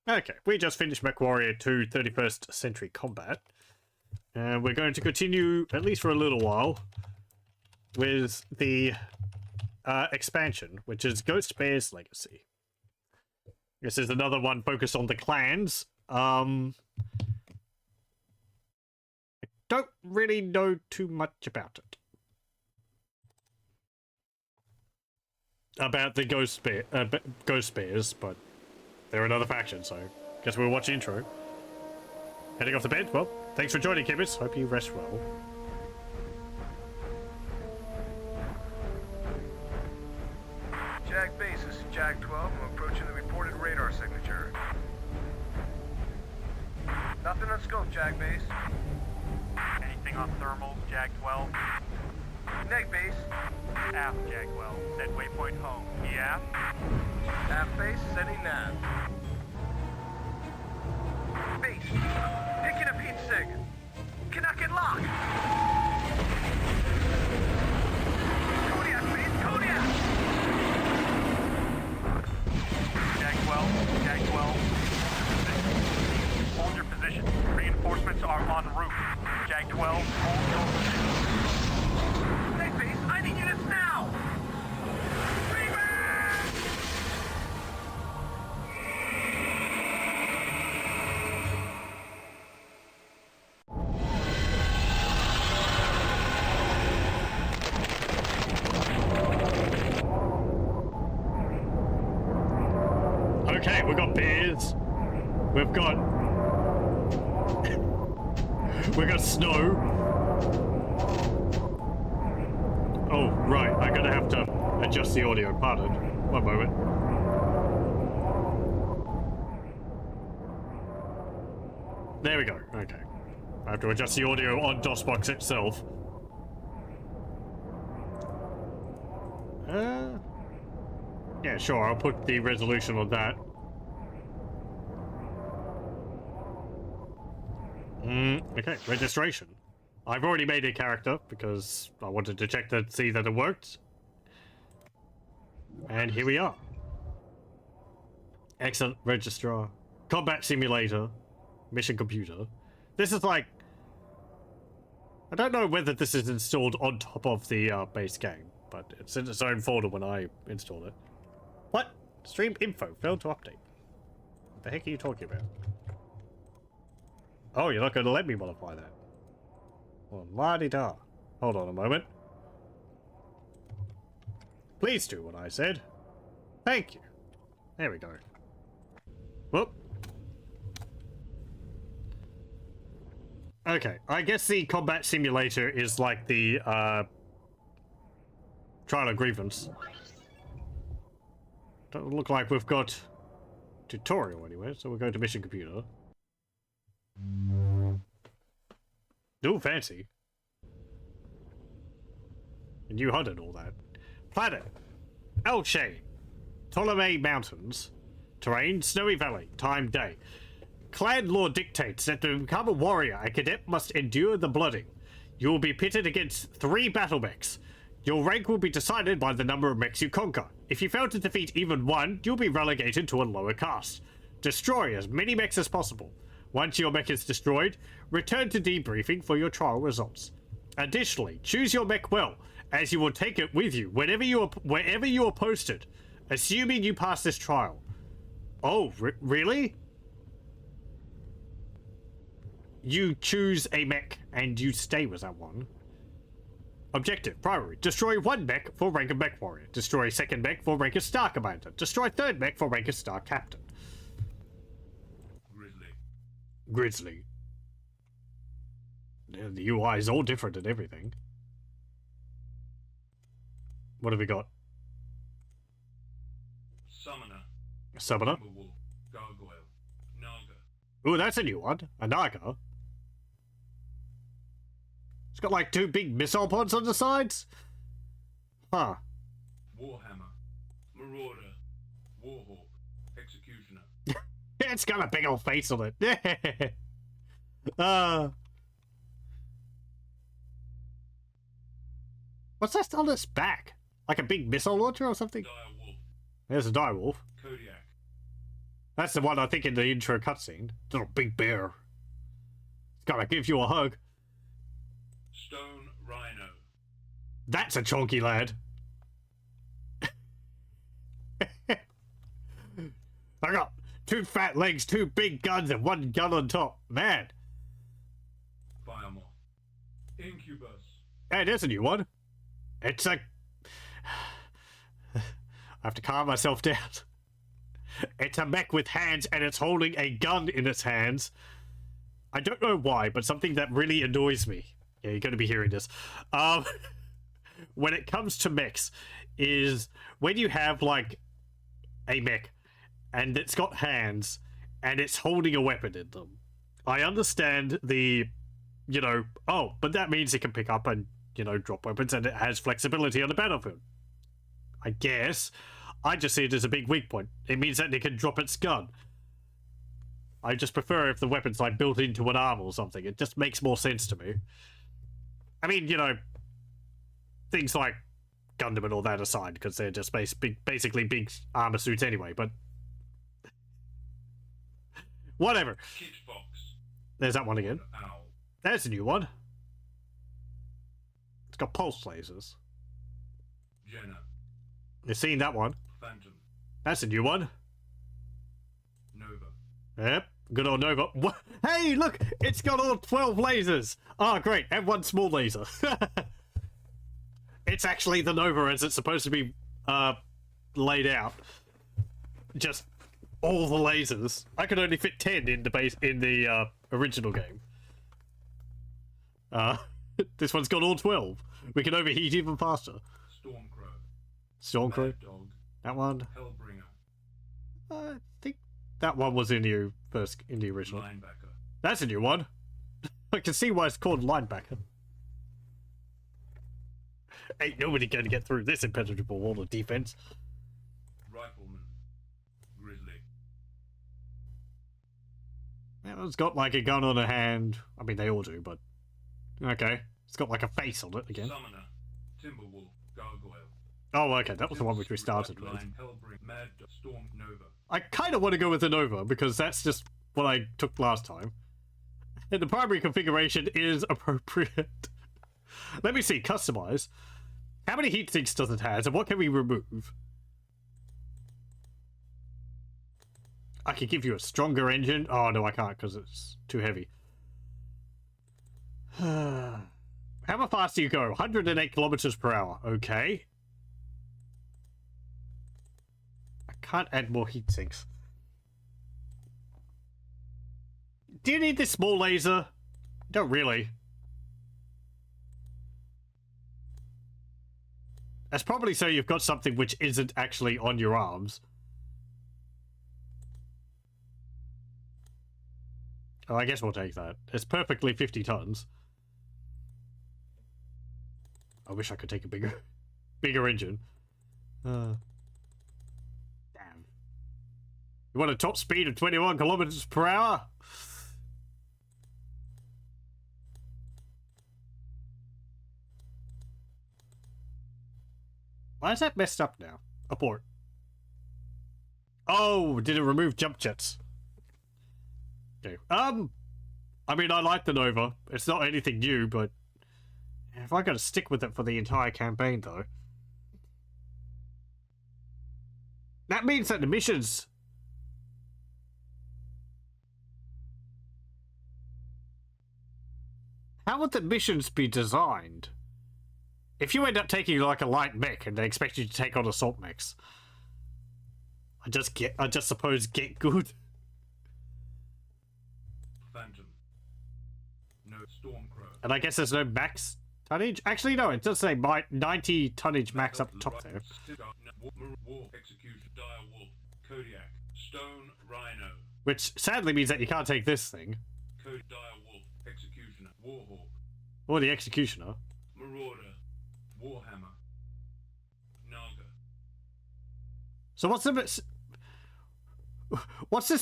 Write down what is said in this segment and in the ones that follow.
Okay, we just finished MechWarrior 2 31st Century Combat. And we're going to continue, at least for a little while, with the expansion, which is Ghost Bear's Legacy. This is another one focused on the clans. I don't really know too much about it. About the Ghost Bears, but they're another faction, so guess we'll watch the intro. Heading off to bed? Well, thanks for joining, Kibbits. Hope you rest well. Jag Base, this is Jag 12. I'm approaching the reported radar signature. Nothing on scope, Jag Base. Anything on thermal, Jag 12? Neg Base. Aft, Jag 12. Set waypoint home. Yeah? Aft Base, setting nav. Base, picking up heat sig. Cannot get locked. Kodiak, Base, Kodiak! Jag 12, Jag 12. Hold your position. Reinforcements are en route. Jag 12, hold your position. Neg Base, I need units now! Okay, we've got bears. We've got... we've got snow. Oh, right. I'm gonna have to adjust the audio. Pardon. One moment. There we go. Okay. I have to adjust the audio on DOSBox itself. Yeah, sure. I'll put the resolution on that. Okay, registration. I've already made a character because I wanted to check to see that it worked. And here we are. Excellent registrar. Combat simulator. Mission computer. This is like... I don't know whether this is installed on top of the base game, but it's in its own folder when I installed it. What? Stream info failed to update. What the heck are you talking about? Oh, you're not going to let me modify that. Well, la-di-da. Hold on a moment. Please do what I said. Thank you. There we go. Whoop. Okay, I guess the combat simulator is like the trial of grievance. Don't look like we've got tutorial anywhere, so we'll go to mission computer. Ooh, fancy. And you hunted all that. Planet. Elche. Ptolemy Mountains. Terrain, Snowy Valley. Time, day. Clan law dictates that to become a warrior, a cadet must endure the blooding. You will be pitted against 3 battle mechs. Your rank will be decided by the number of mechs you conquer. If you fail to defeat even one, you'll be relegated to a lower caste. Destroy as many mechs as possible. Once your mech is destroyed, return to debriefing for your trial results. Additionally, choose your mech well, as you will take it with you wherever you are posted, assuming you pass this trial. Oh, really? You choose a mech and you stay with that one. Objective, primary, destroy 1 mech for rank of MechWarrior. Destroy 2nd mech for rank of Star Commander. Destroy 3rd mech for rank of Star Captain. Grizzly. Yeah, the UI is all different and everything. What have we got? Summoner. Gargoyle. Naga. Ooh, that's a new one. A Naga. It's got like 2 big missile pods on the sides. Huh. Warhammer. Marauder. Warhawk. Executioner. It's got a big old face on it. What's that on its back? Like a big missile launcher or something? Direwolf. There's a direwolf. Kodiak. That's the one I think in the intro cutscene. Little big bear. It's gotta give you a hug. Stone Rhino. That's a chunky lad. I got 2 fat legs, 2 big guns, and 1 gun on top. Man. Firemoth. Incubus. Hey, there's a new one. It's a... I have to calm myself down. It's a mech with hands, and it's holding a gun in its hands. I don't know why, but something that really annoys me. Yeah, you're going to be hearing this. When it comes to mechs, is when you have, like, a mech, and it's got hands, and it's holding a weapon in them. I understand the, you know, oh, but that means it can pick up and, you know, drop weapons, and it has flexibility on the battlefield. I guess. I just see it as a big weak point. It means that it can drop its gun. I just prefer if the weapon's, like, built into an arm or something. It just makes more sense to me. I mean, you know, things like Gundam and all that aside, because they're just basically big armor suits anyway, but... Whatever. Kid Fox. There's that one again. Owl. There's a new one. It's got pulse lasers. Jenna. You've seen that one. Phantom. That's a new one. Nova. Yep, good old Nova. What? Hey, look! It's got all 12 lasers! Oh, great, and 1 small laser. It's actually the Nova as it's supposed to be laid out. Just all the lasers. I could only fit 10 in the original game. This one's got all 12. We can overheat even faster. Stormcrow. Stormcrow. Mad Dog. That one. Hellbringer. I think that one was in the original. Linebacker. That's a new one. I can see why it's called linebacker. Ain't nobody gonna get through this impenetrable wall of defense. Rifleman. Grizzly. Yeah, it's got like a gun on a hand. I mean, they all do, but okay. It's got like a face on it again. Summoner. Timberwolf. Gargoyle. Oh, okay, that was the one which we started with. Hellbringer. Mad Dog. Storm Nova. I kind of want to go with the Nova because that's just what I took last time. And the primary configuration is appropriate. Let me see, customize. How many heat sinks does it have, and what can we remove? I can give you a stronger engine. Oh, no, I can't because it's too heavy. How fast do you go? 108 kilometers per hour. Okay. I can't add more heat sinks. Do you need this small laser? Don't really. That's probably so you've got something which isn't actually on your arms. Oh, I guess we'll take that. It's perfectly 50 tons. I wish I could take a bigger engine. Damn. You want a top speed of 21 kilometers per hour? Why is that messed up now? Abort. Oh, did it remove jump jets? Okay. I mean, I like the Nova. It's not anything new, but if I gotta stick with it for the entire campaign, though, that means that the missions. How would the missions be designed? If you end up taking like a light mech and they expect you to take on assault mechs, I just suppose get good. Phantom. No. Stormcrow. And I guess there's no max tonnage. Actually, no, it does say 90 tonnage max up top there. War. Execution. Dire Wolf. Kodiak. Stone Rhino. Which sadly means that you can't take this thing. Dire Wolf. Executioner. Warhawk. Or the Executioner. Marauder. Warhammer. Naga. So what's this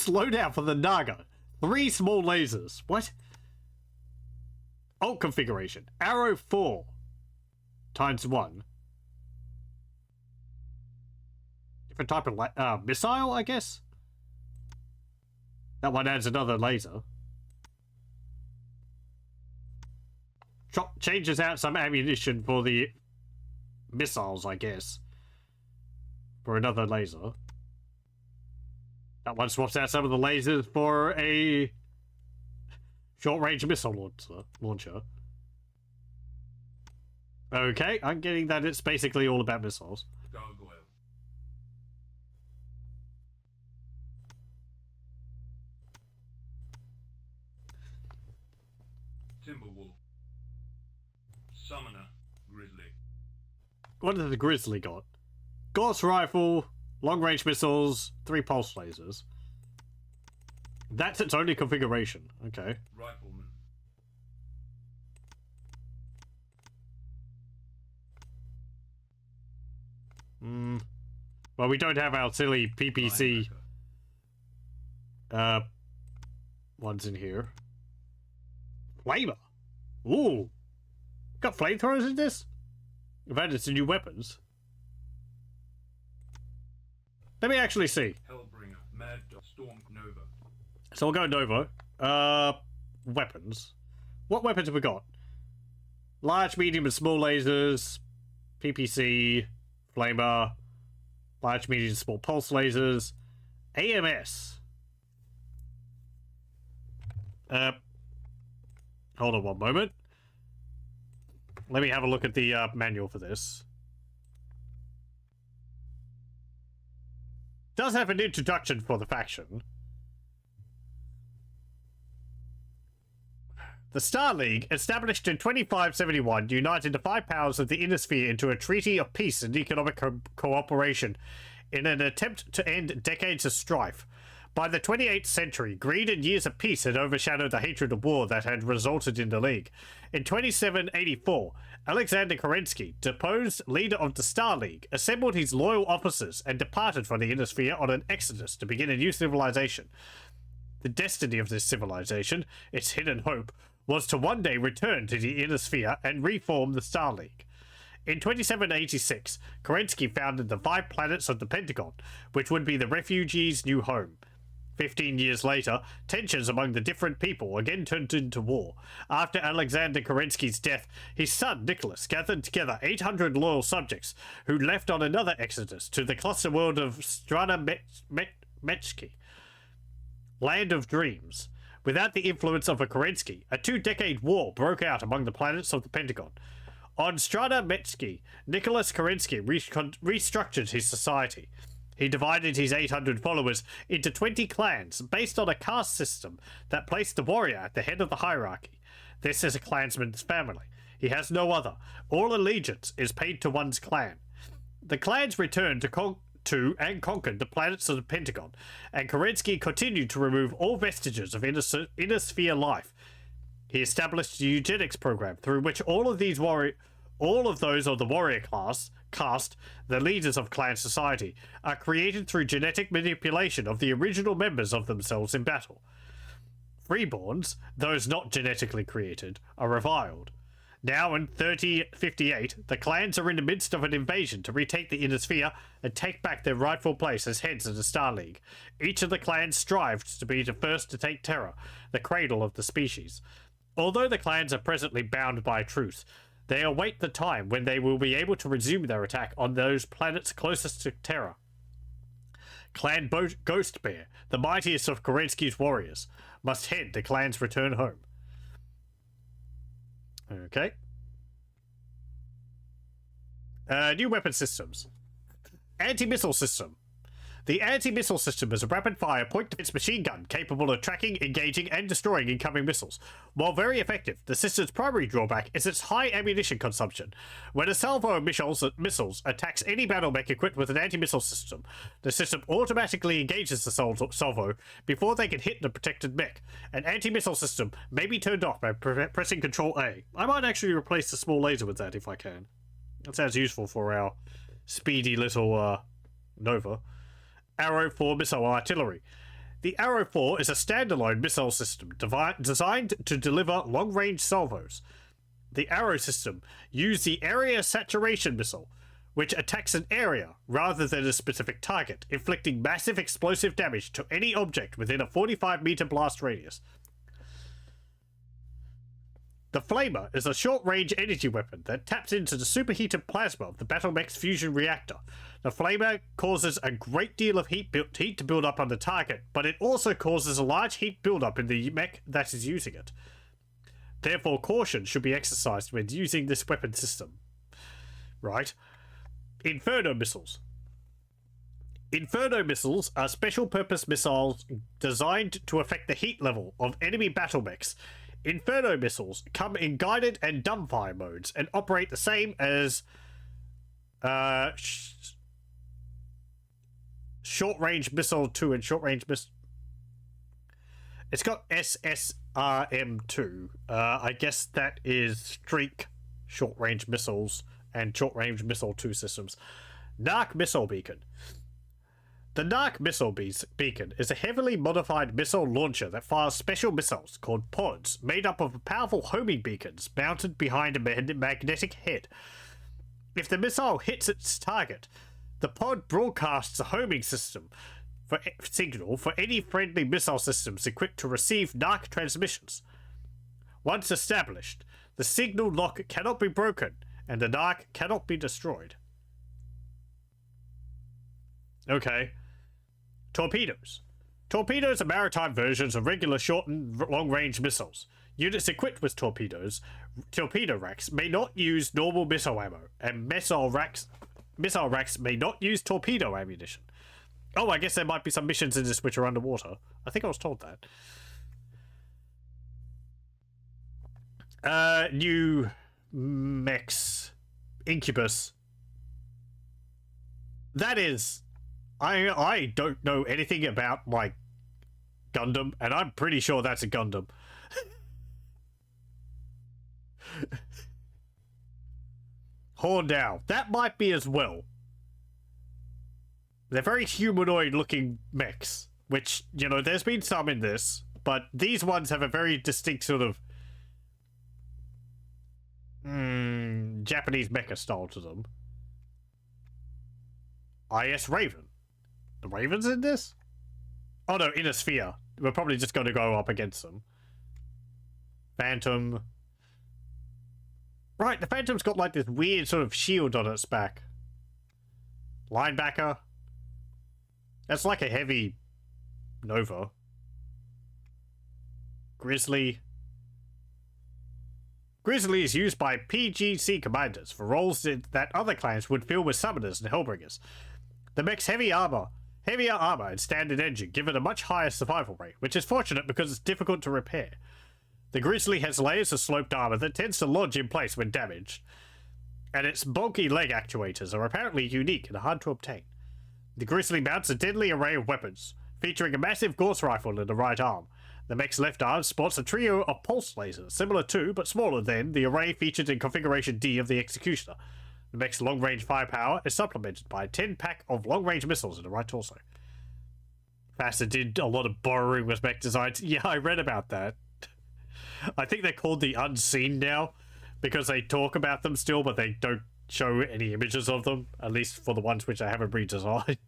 loadout for the Naga? 3 small lasers. What? Alt configuration. Arrow 4 times 1. Different type of missile, I guess. That one adds another laser. Changes out some ammunition for the missiles, I guess. For another laser. That one swaps out some of the lasers for a short-range missile launcher. Okay, I'm getting that it's basically all about missiles. Gargoyle. Timberwolf. Summoner. Grizzly. What does the Grizzly got? Gauss rifle, long-range missiles, 3 pulse lasers. That's its only configuration. Okay. Rifleman. Well, we don't have our silly PPC ones in here. Flamer. Ooh. Got flamethrowers in this? I've added some new weapons. Let me actually see. Hellbringer. Mad Dog. Storm Nova. So we'll go Nova. Weapons. What weapons have we got? Large, medium, and small lasers. PPC. Flamer. Large, medium, small pulse lasers. AMS. Hold on one moment. Let me have a look at the manual for this. Does have an introduction for the faction. The Star League, established in 2571, united the 5 powers of the Inner Sphere into a treaty of peace and economic cooperation in an attempt to end decades of strife. By the 28th century, greed and years of peace had overshadowed the hatred of war that had resulted in the League. In 2784, Alexander Kerensky, deposed leader of the Star League, assembled his loyal officers and departed from the Inner Sphere on an exodus to begin a new civilization. The destiny of this civilization, its hidden hope, was to one day return to the Inner Sphere and reform the Star League. In 2786, Kerensky founded the 5 planets of the Pentagon, which would be the refugees' new home. 15 years later, tensions among the different people again turned into war. After Alexander Kerensky's death, his son Nicholas gathered together 800 loyal subjects who left on another exodus to the cluster world of Strana Mechki, Land of Dreams. Without the influence of a Kerensky, a 2-decade war broke out among the planets of the Pentagon. On Strana Mechki, Nicholas Kerensky restructured his society. He divided his 800 followers into 20 clans based on a caste system that placed the warrior at the head of the hierarchy. This is a clansman's family. He has no other. All allegiance is paid to one's clan. The clans returned to and conquered the planets of the Pentagon, and Kerensky continued to remove all vestiges of inner sphere life. He established a eugenics program through which all of those of the warrior caste, the leaders of clan society, are created through genetic manipulation of the original members of themselves in battle. Freeborns, those not genetically created, are reviled. Now in 3058, the clans are in the midst of an invasion to retake the Inner Sphere and take back their rightful place as heads of the Star League. Each of the clans strives to be the first to take Terra, the cradle of the species. Although the clans are presently bound by truce, they await the time when they will be able to resume their attack on those planets closest to Terra. Clan Ghost Bear, the mightiest of Kerensky's warriors, must head the clan's return home. Okay. New weapon systems. Anti-missile system. The anti-missile system is a rapid-fire point-defense machine gun capable of tracking, engaging, and destroying incoming missiles. While very effective, the system's primary drawback is its high ammunition consumption. When a salvo of missiles attacks any battle mech equipped with an anti-missile system, the system automatically engages the salvo before they can hit the protected mech. An anti-missile system may be turned off by pressing Control A. I might actually replace the small laser with that if I can. That sounds useful for our speedy little Nova. Arrow 4 missile artillery. The Arrow 4 is a standalone missile system designed to deliver long-range salvos. The Arrow system used the area saturation missile, which attacks an area rather than a specific target, inflicting massive explosive damage to any object within a 45-meter blast radius. The Flamer is a short-range energy weapon that taps into the superheated plasma of the battle mech's fusion reactor. The Flamer causes a great deal of heat to build up on the target, but it also causes a large heat buildup in the mech that is using it. Therefore, caution should be exercised when using this weapon system. Right? Inferno missiles. Inferno missiles are special-purpose missiles designed to affect the heat level of enemy battle mechs. Inferno missiles come in guided and dumbfire modes and operate the same as short-range missile 2 and short-range missile. It's got SSRM2. I guess that is streak short-range missiles and short-range missile 2 systems. Narc missile beacon. The Narc missile beacon is a heavily modified missile launcher that fires special missiles called pods, made up of powerful homing beacons mounted behind a magnetic head. If the missile hits its target, the pod broadcasts a homing signal for any friendly missile systems equipped to receive Narc transmissions. Once established, the signal lock cannot be broken, and the Narc cannot be destroyed. Okay. Torpedoes. Torpedoes are maritime versions of regular short and long-range missiles. Units equipped with torpedo racks may not use normal missile ammo, and missile racks may not use torpedo ammunition. Oh, I guess there might be some missions in this which are underwater. I think I was told that. New mechs. Incubus. That is... I don't know anything about, like, Gundam, and I'm pretty sure that's a Gundam. Horndow. That might be as well. They're very humanoid-looking mechs, which, you know, there's been some in this, but these ones have a very distinct sort of Japanese mecha style to them. IS Raven. The Raven's in this? Oh no, Inner Sphere. We're probably just going to go up against them. Phantom. Right, the Phantom's got like this weird sort of shield on its back. Linebacker. That's like a heavy Nova. Grizzly. Grizzly is used by PGC commanders for roles that other clans would fill with summoners and hellbringers. The mech's heavier armor and standard engine give it a much higher survival rate, which is fortunate because it's difficult to repair. The Grizzly has layers of sloped armor that tends to lodge in place when damaged, and its bulky leg actuators are apparently unique and hard to obtain. The Grizzly mounts a deadly array of weapons, featuring a massive Gauss rifle in the right arm. The mech's left arm sports a trio of pulse lasers, similar to, but smaller than, the array featured in Configuration D of the Executioner. The mech's long-range firepower is supplemented by a 10-pack of long-range missiles in the right torso. Faster did a lot of borrowing with mech designs. Yeah, I read about that. I think they're called the Unseen now, because they talk about them still, but they don't show any images of them, at least for the ones which they haven't redesigned.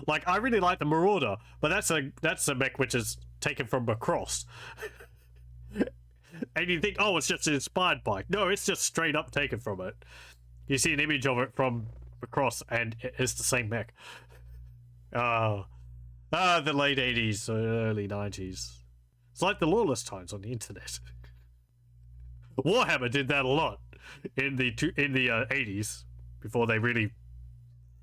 Like, I really like the Marauder, but that's a mech which is taken from Macross. And you think, oh, it's just inspired by. No, it's just straight up taken from it. You see an image of it from Macross, and it's the same mech. The late 80s, early 90s. It's like the lawless times on the internet. Warhammer did that a lot in the 80s, before they really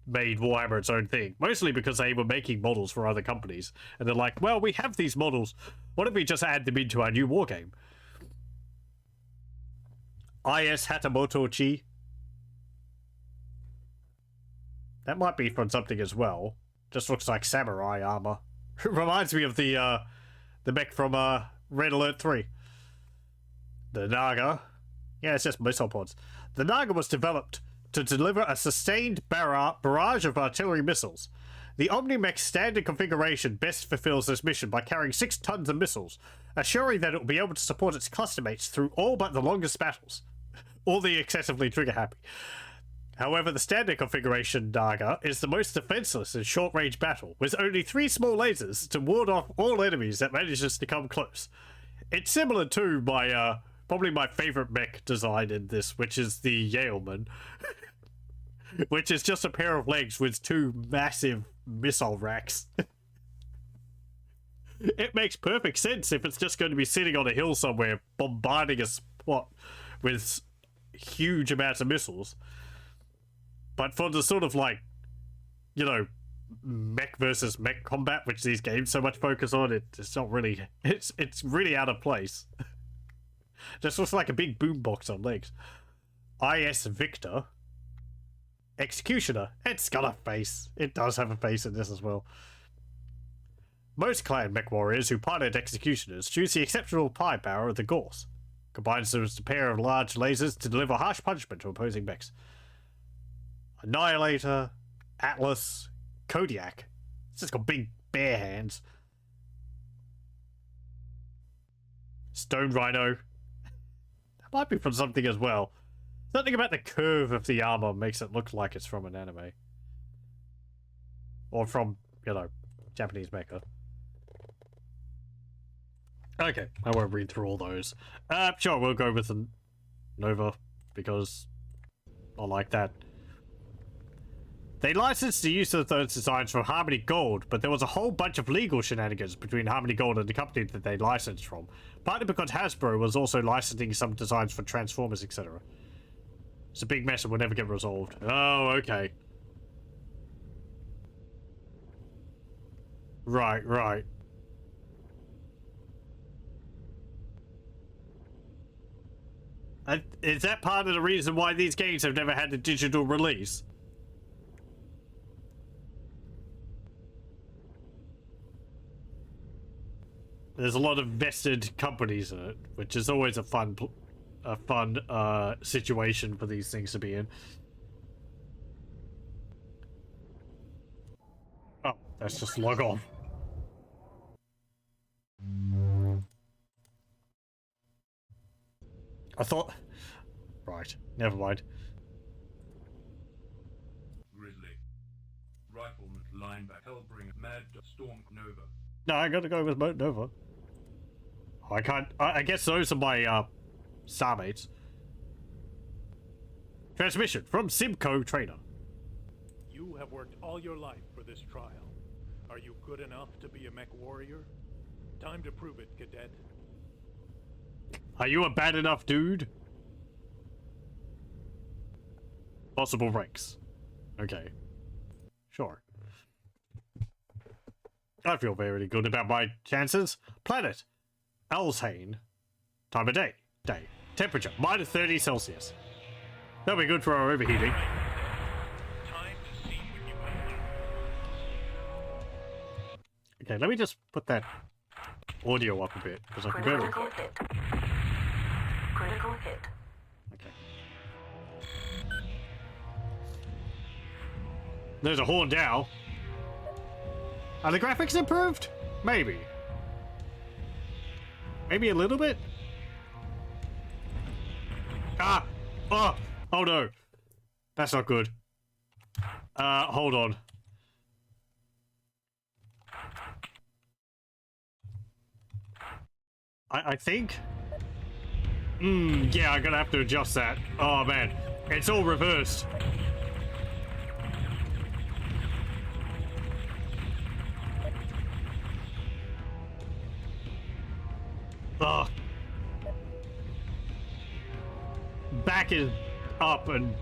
made Warhammer its own thing. Mostly because they were making models for other companies, and they're like, well, we have these models. What if we just add them into our new wargame? IS Hatamoto Chi. That might be from something as well. Just looks like samurai armor. Reminds me of the mech from Red Alert 3. The Naga. Yeah, it's just missile pods. The Naga was developed to deliver a sustained barrage of artillery missiles. The Omni-Mech's standard configuration best fulfills this mission by carrying 6 tons of missiles, assuring that it will be able to support its cluster mates through all but the longest battles. Or the excessively trigger-happy. However, the standard configuration Naga is the most defenseless in short-range battle, with only 3 small lasers to ward off all enemies that manages to come close. It's similar to my, probably my favorite mech design in this, which is the Yaleman, which is just a pair of legs with 2 massive missile racks. It makes perfect sense if it's just going to be sitting on a hill somewhere, bombarding a spot with huge amounts of missiles. But for the sort of like, you know, mech versus mech combat, which these games so much focus on, it's not really, it's really out of place. Just looks like a big boombox on legs. IS Victor. Executioner. It's got a face. It does have a face in this as well. Most clan mech warriors who pilot executioners choose the exceptional firepower of the Gorse. Combines them with a pair of large lasers to deliver harsh punishment to opposing mechs. Annihilator, Atlas, Kodiak. It's just got big bare hands. Stone Rhino. That might be from something as well. Something about the curve of the armor makes it look like it's from an anime. Or from, you know, Japanese mecha. Okay, I won't read through all those. Sure, we'll go with the Nova, because I like that. They licensed the use of those designs from Harmony Gold, but there was a whole bunch of legal shenanigans between Harmony Gold and the company that they licensed from. Partly because Hasbro was also licensing some designs for Transformers, etc. It's a big mess and will never get resolved. Oh, okay. Right. Is that part of the reason why these games have never had a digital release? There's a lot of vested companies in it, which is always a fun situation for these things to be in. Oh, let's just log on. I thought... Right, never mind. Grizzly. Rifleman, linebacker, Hellbringer, Mad Storm Nova. No, I gotta go with Nova. I can't... I guess those are my, star mates. Transmission from Simcoe Trainer. You have worked all your life for this trial. Are you good enough to be a mech warrior? Time to prove it, cadet. Are you a bad enough dude? Possible ranks. Okay. Sure. I feel very good about my chances. Planet. Elshane. Time of day. Day. Temperature. Minus 30 Celsius. That'll be good for our overheating. Time to see what you can learn. Okay, let me just put that audio up a bit, because I can barely... Critical hit. Critical hit. Okay. There's a horn down. Are the graphics improved? Maybe. Maybe a little bit? Ah! Oh! Oh no! That's not good. Hold on. I think? Yeah, I'm gonna have to adjust that. Oh man, it's all reversed. Ugh. Back is up and...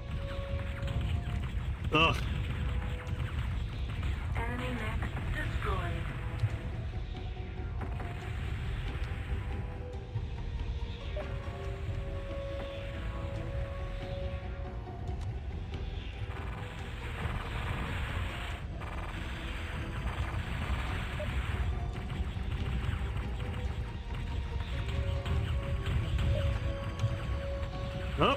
Ugh. Enemy mech destroyed. Oh.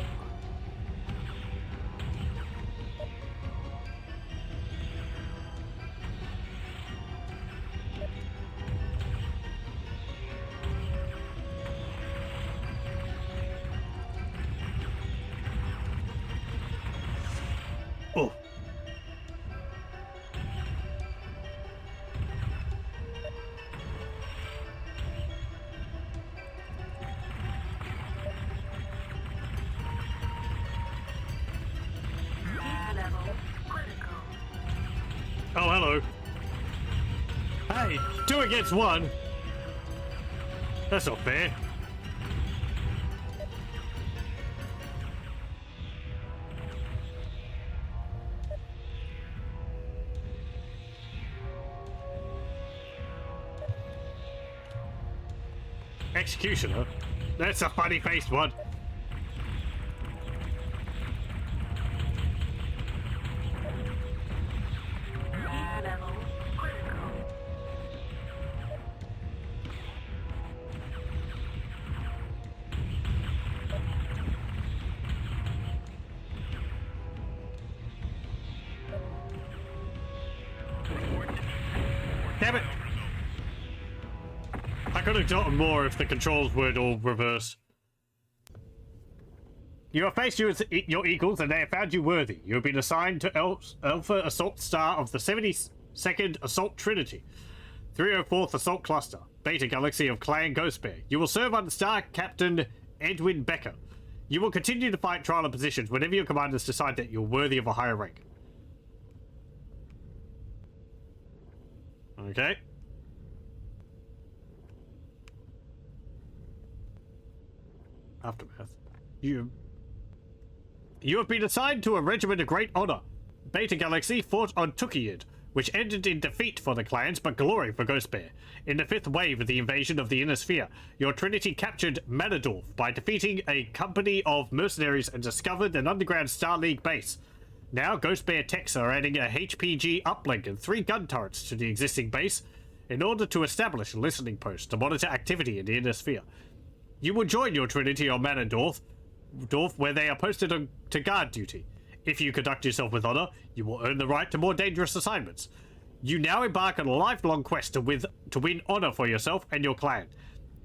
Hey, 2 against 1. That's not fair. Executioner? That's a funny-faced one. Level critical. Damn it! I could have done more if the controls weren't all reversed. You have faced your equals and they have found you worthy. You have been assigned to Alpha Assault Star of the 72nd Assault Trinity, 304th Assault Cluster, Beta Galaxy of Clan Ghostbear. You will serve under Star Captain Edwin Becker. You will continue to fight trial positions whenever your commanders decide that you're worthy of a higher rank. Okay. Aftermath. You have been assigned to a regiment of great honor. Beta Galaxy fought on Tukiad, which ended in defeat for the clans but glory for Ghostbear. In the 5th wave of the invasion of the Inner Sphere, your Trinity captured Manadorf by defeating a company of mercenaries and discovered an underground Star League base. Now, Ghostbear techs are adding a HPG uplink and 3 gun turrets to the existing base in order to establish a listening post to monitor activity in the Inner Sphere. You will join your Trinity on Manadorf, where they are posted to guard duty. If you conduct yourself with honor, you will earn the right to more dangerous assignments. You now embark on a lifelong quest to win honor for yourself and your clan.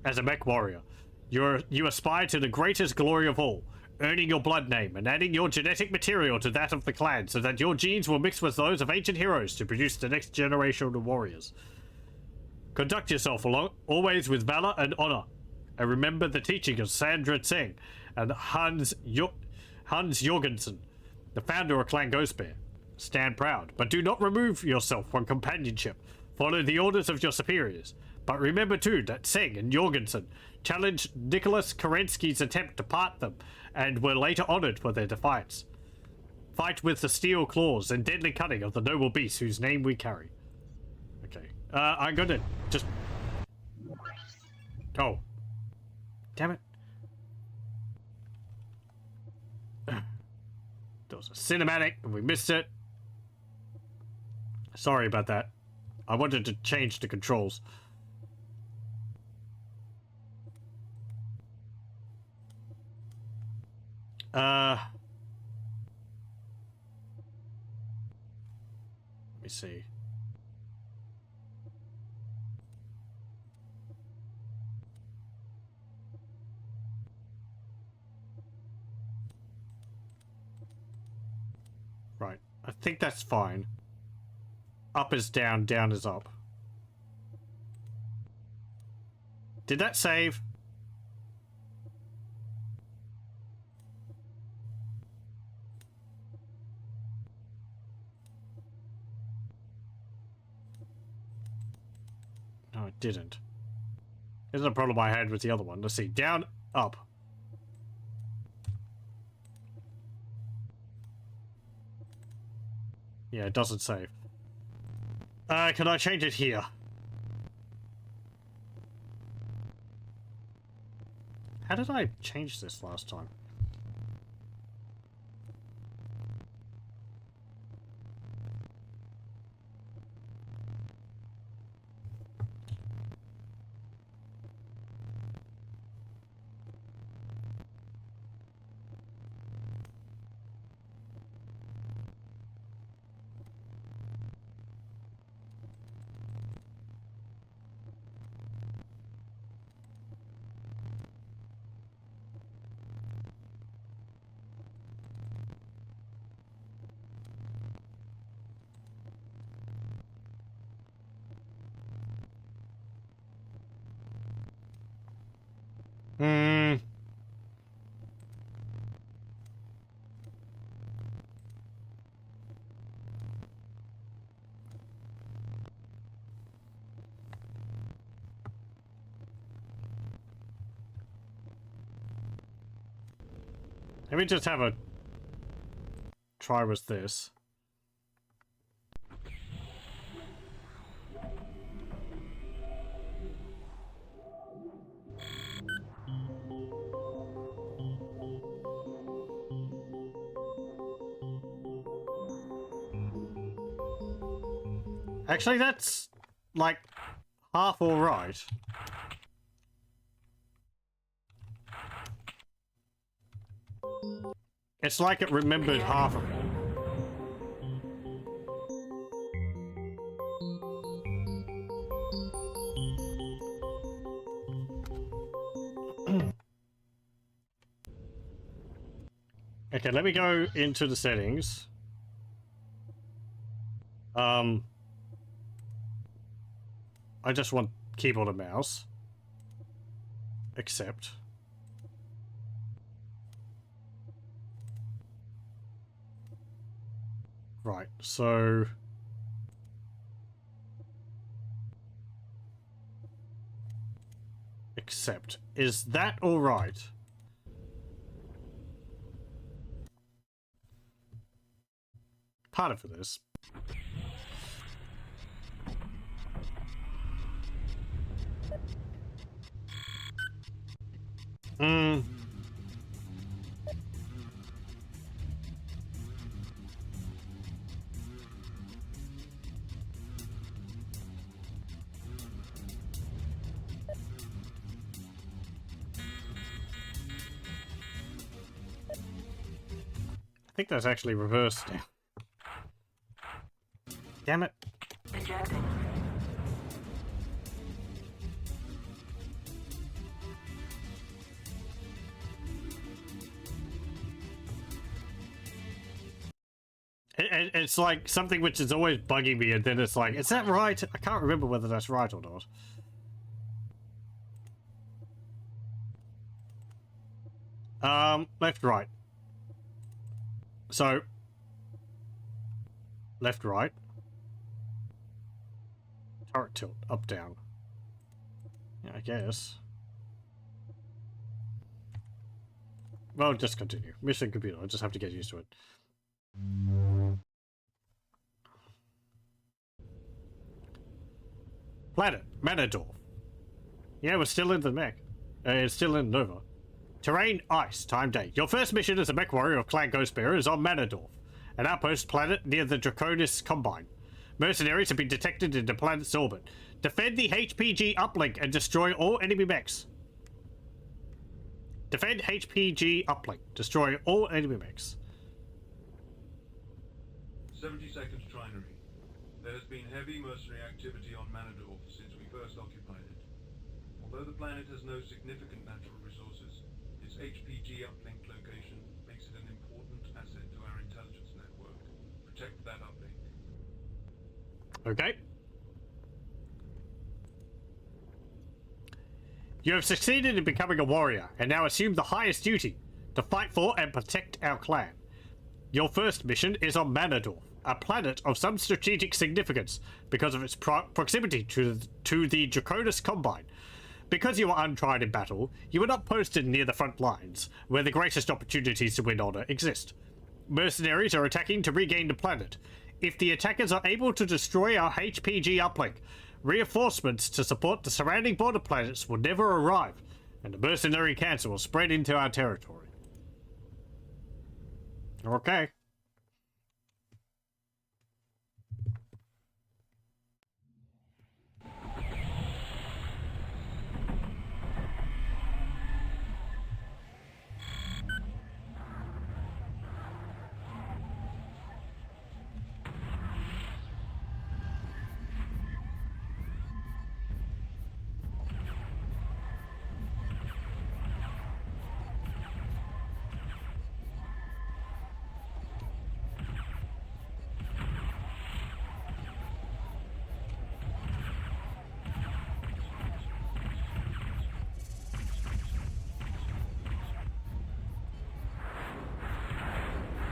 As a MechWarrior, you aspire to the greatest glory of all, earning your blood name and adding your genetic material to that of the clan so that your genes will mix with those of ancient heroes to produce the next generation of warriors. Conduct yourself always with valor and honor. And remember the teaching of Sandra Tseng and Hans Jorgensen, the founder of Clan Ghostbear. Stand proud, but do not remove yourself from companionship. Follow the orders of your superiors. But remember too that Tseng and Jorgensen challenged Nicholas Kerensky's attempt to part them and were later honored for their defiance. Fight with the steel claws and deadly cunning of the noble beast whose name we carry. Okay. I'm gonna just... Oh. Damn it. There was a cinematic and we missed it. Sorry about that. I wanted to change the controls. Let me see. Right. I think that's fine. Up is down, down is up. Did that save? No, it didn't. Here's a problem I had with the other one. Let's see. Down, up. Yeah, it doesn't save. Can I change it here? How did I change this last time? Let me just have a try with this. Actually, that's like half all right. It's like it remembered half of it. Okay, let me go into the settings. I just want keyboard and mouse. Accept. Right, so... Accept. Is that alright? Part of it is. I think that's actually reversed now. Damn it. Ejecting. It's like something which is always bugging me, and then it's like, is that right? I can't remember whether that's right or not. Left, right. So, left, right. Turret tilt, up, down. Yeah, I guess. Well, just continue. Mission computer, I just have to get used to it. Planet, Manador. Yeah, we're still in the mech. It's still in Nova. Terrain, ice, time, day. Your first mission as a MechWarrior of Clan Ghostbearer is on Manador, an outpost planet near the Draconis Combine. Mercenaries have been detected in the planet's orbit. Defend the HPG uplink and destroy all enemy mechs. Defend HPG uplink. Destroy all enemy mechs. 70 seconds trinary. There has been heavy mercenary activity on Manador since we first occupied it. Although the planet has no significant natural resources, its HPG uplink location makes it an important asset to our intelligence network. Protect that uplink. Okay. You have succeeded in becoming a warrior, and now assume the highest duty, to fight for and protect our clan. Your first mission is on Manador, a planet of some strategic significance because of its proximity to the Draconis Combine. Because you are untried in battle, you are not posted near the front lines, where the greatest opportunities to win honor exist. Mercenaries are attacking to regain the planet. If the attackers are able to destroy our HPG uplink, reinforcements to support the surrounding border planets will never arrive, and the mercenary cancer will spread into our territory. Okay.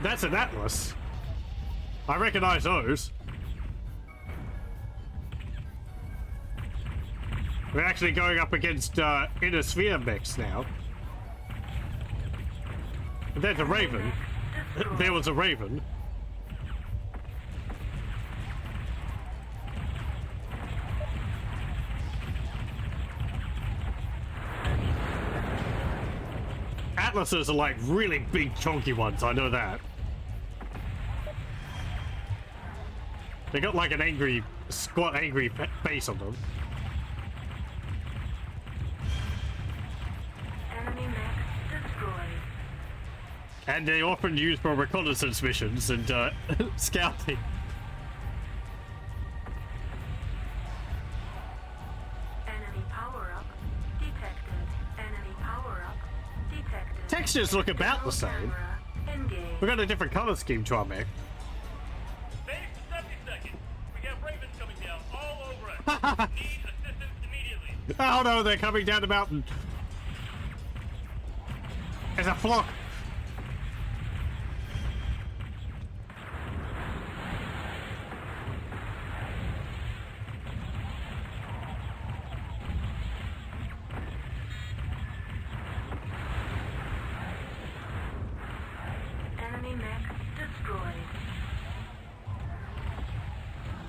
That's an Atlas. I recognize those. We're actually going up against Inner Sphere mechs now. There's a raven. There was a raven. Atlases are like really big, chunky ones. I know that. They got like an angry, squat, angry face on them. Enemy mech destroyed. And they often used for reconnaissance missions and scouting. Enemy power-up detected. Enemy power-up detected. Textures look about the same. Camera engaged. We got a different color scheme to our mech. Base 70 seconds. We got ravens coming down all over us. Need assistance immediately. Oh no, they're coming down the mountain. There's a flock. Enemy mech destroyed.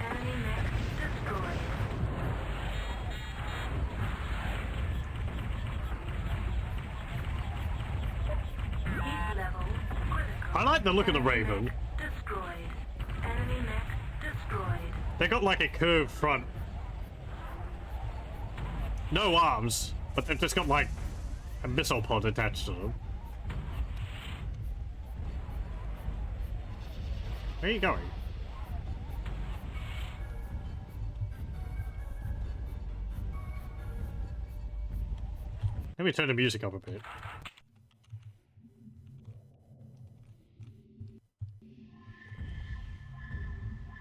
Enemy mech destroyed. Heat level critical. I like the look of the Enemy raven. mech destroyed. Enemy mech destroyed. They got like a curved front. No arms, but they've just got like a missile pod attached to them. Where are you going? Let me turn the music up a bit.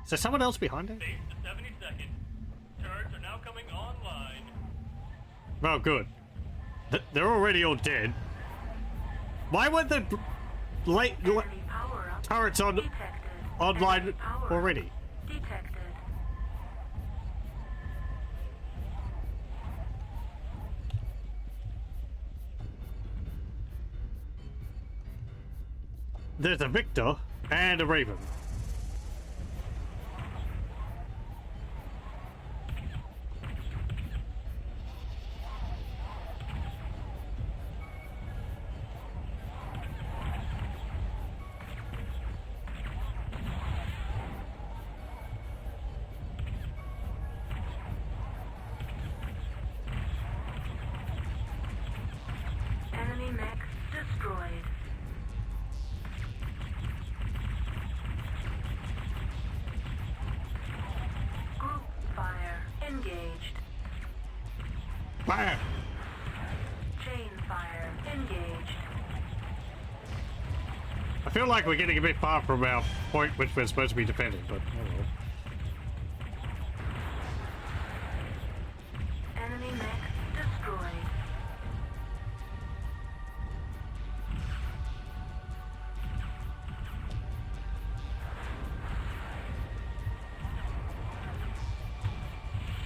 Is there someone else behind it? Base to 70 seconds. Turrets are now coming online. Oh, good. They're already all dead. Why weren't the late Enemy power-up turrets on detected. online Enemy power-up already? detected. There's a Victor and a Raven. Enemy mech destroyed. Group fire engaged. Fire! Chain fire engaged. I feel like we're getting a bit far from our point which we're supposed to be defending, but oh well. Enemy mech destroyed.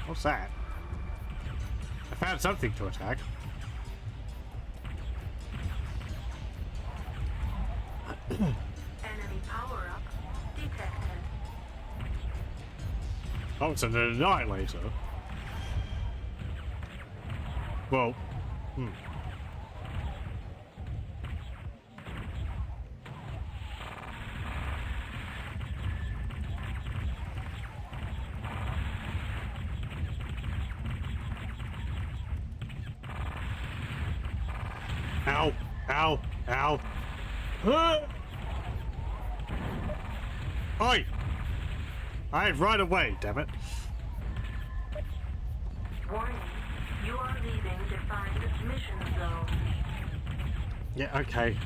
What's that? I found something to attack. Enemy power-up detected. Oh, it's an annihilator. Well, Ow! Ow! Ow! Oi! I right away, damn it. Warning, you are leaving defined mission zone. Yeah, okay.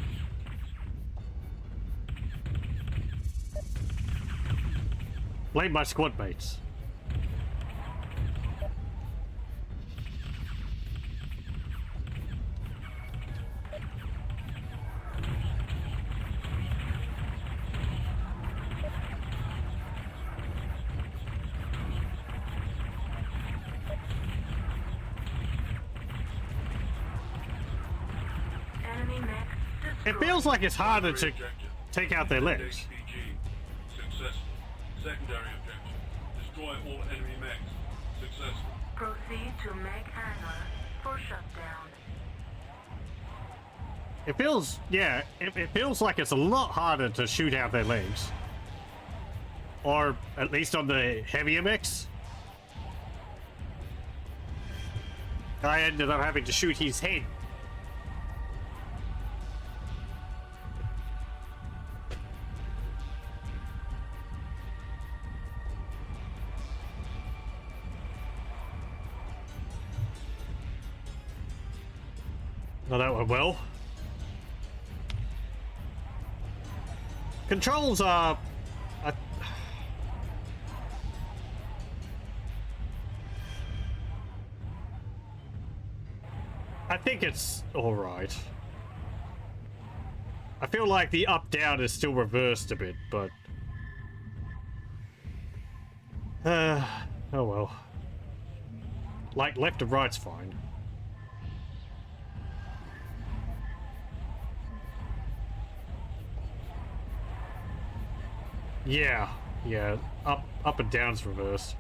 Blame my squad mates. Enemy mech It feels like it's harder to Objective. take out their Defend legs. HPG. Successful. Secondary objective. Destroy all enemy mechs. Successful. Proceed to Meg Hangar for shutdown. It feels, yeah, it feels like it's a lot harder to shoot out their legs. Or at least on the heavier mechs. I ended up having to shoot his head. Well, that went well. Controls are... I think it's alright. I feel like the up-down is still reversed a bit, but... oh well. Like, left and right's fine. Yeah, up and down's reversed.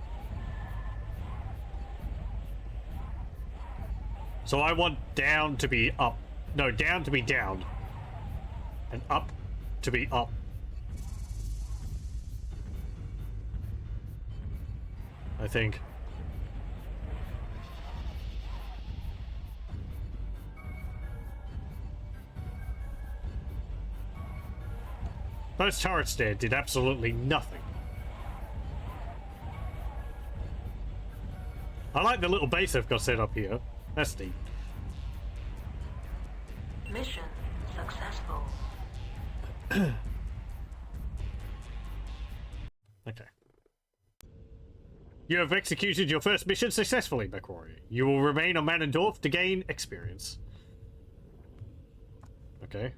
So I want down to be up. No, down to be down. And up to be up. I think. Those turrets there did absolutely nothing. I like the little base they've got set up here. That's neat. Mission successful. Okay. You have executed your first mission successfully, MechWarrior. You will remain on Manendorf to gain experience. Okay.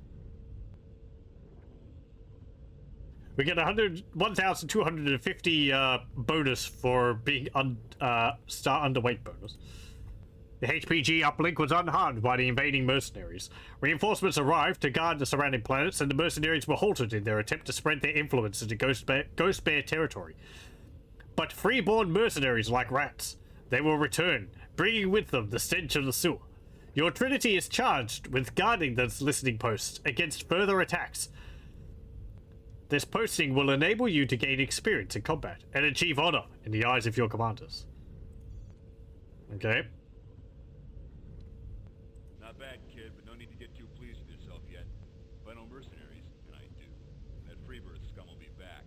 We get 1,250 bonus for being star underweight bonus. The HPG uplink was unharmed by the invading mercenaries. Reinforcements arrived to guard the surrounding planets, and the mercenaries were halted in their attempt to spread their influence into Ghost Bear territory. But freeborn mercenaries like rats. They will return, bringing with them the stench of the sewer. Your Trinity is charged with guarding this listening post against further attacks. This posting will enable you to gain experience in combat and achieve honor in the eyes of your commanders. Okay. Not bad, kid, but no need to get too pleased with yourself yet. If I know mercenaries, and I do, that Freebird scum will be back.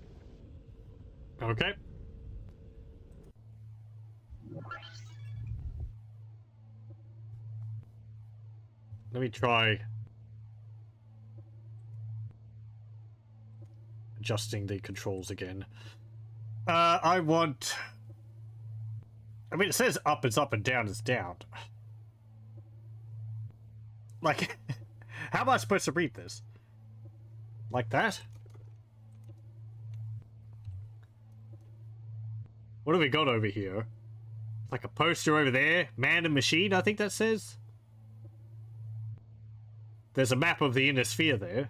Okay. Let me try adjusting the controls again. I mean, it says up is up and down is down. Like, how am I supposed to read this? Like that? What have we got over here? Like a poster over there. Man and machine, I think that says. There's a map of the inner sphere there.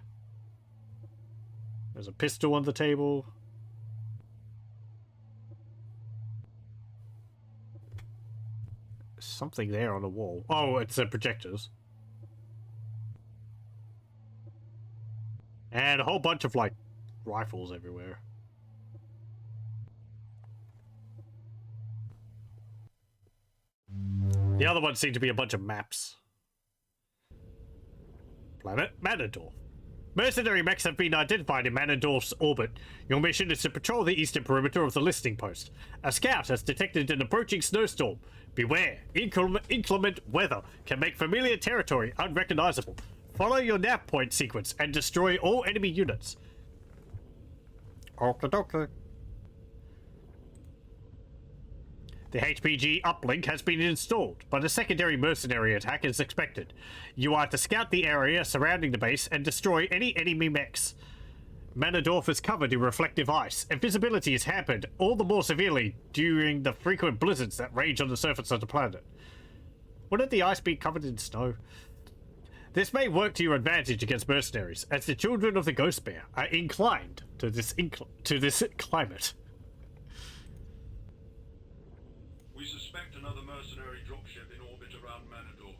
There's a pistol on the table. Something there on the wall. Oh, it's the projectors. And a whole bunch of, like, rifles everywhere. The other ones seem to be a bunch of maps. Planet Manendorf. Mercenary mechs have been identified in Manendorf's orbit. Your mission is to patrol the eastern perimeter of the listening post. A scout has detected an approaching snowstorm. Beware, inclement weather can make familiar territory unrecognizable. Follow your nav point sequence and destroy all enemy units. Okay. The HPG uplink has been installed, but a secondary mercenary attack is expected. You are to scout the area surrounding the base and destroy any enemy mechs. Manendorf is covered in reflective ice, and visibility is hampered all the more severely during the frequent blizzards that rage on the surface of the planet. Wouldn't the ice be covered in snow? This may work to your advantage against mercenaries, as the children of the Ghost Bear are inclined to this climate. We suspect another mercenary dropship in orbit around Manador.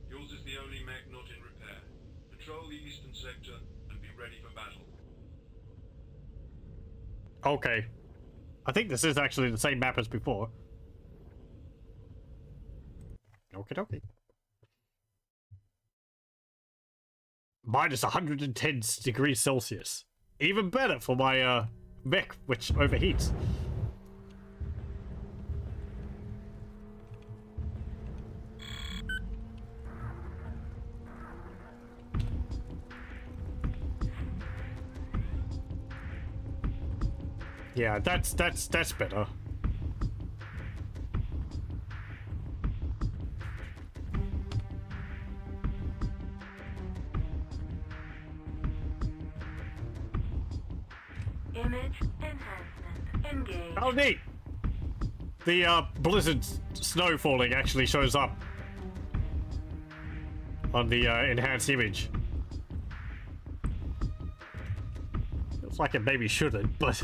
Yours is the only mech not in repair. Patrol the eastern sector and be ready for battle. Okay. I think this is actually the same map as before. Okie dokie. Minus 110 degrees Celsius. Even better for my mech, which overheats. Yeah, that's better. Image enhancement engaged. Oh, neat! The blizzard snow falling actually shows up on the enhanced image. Looks like it maybe shouldn't, but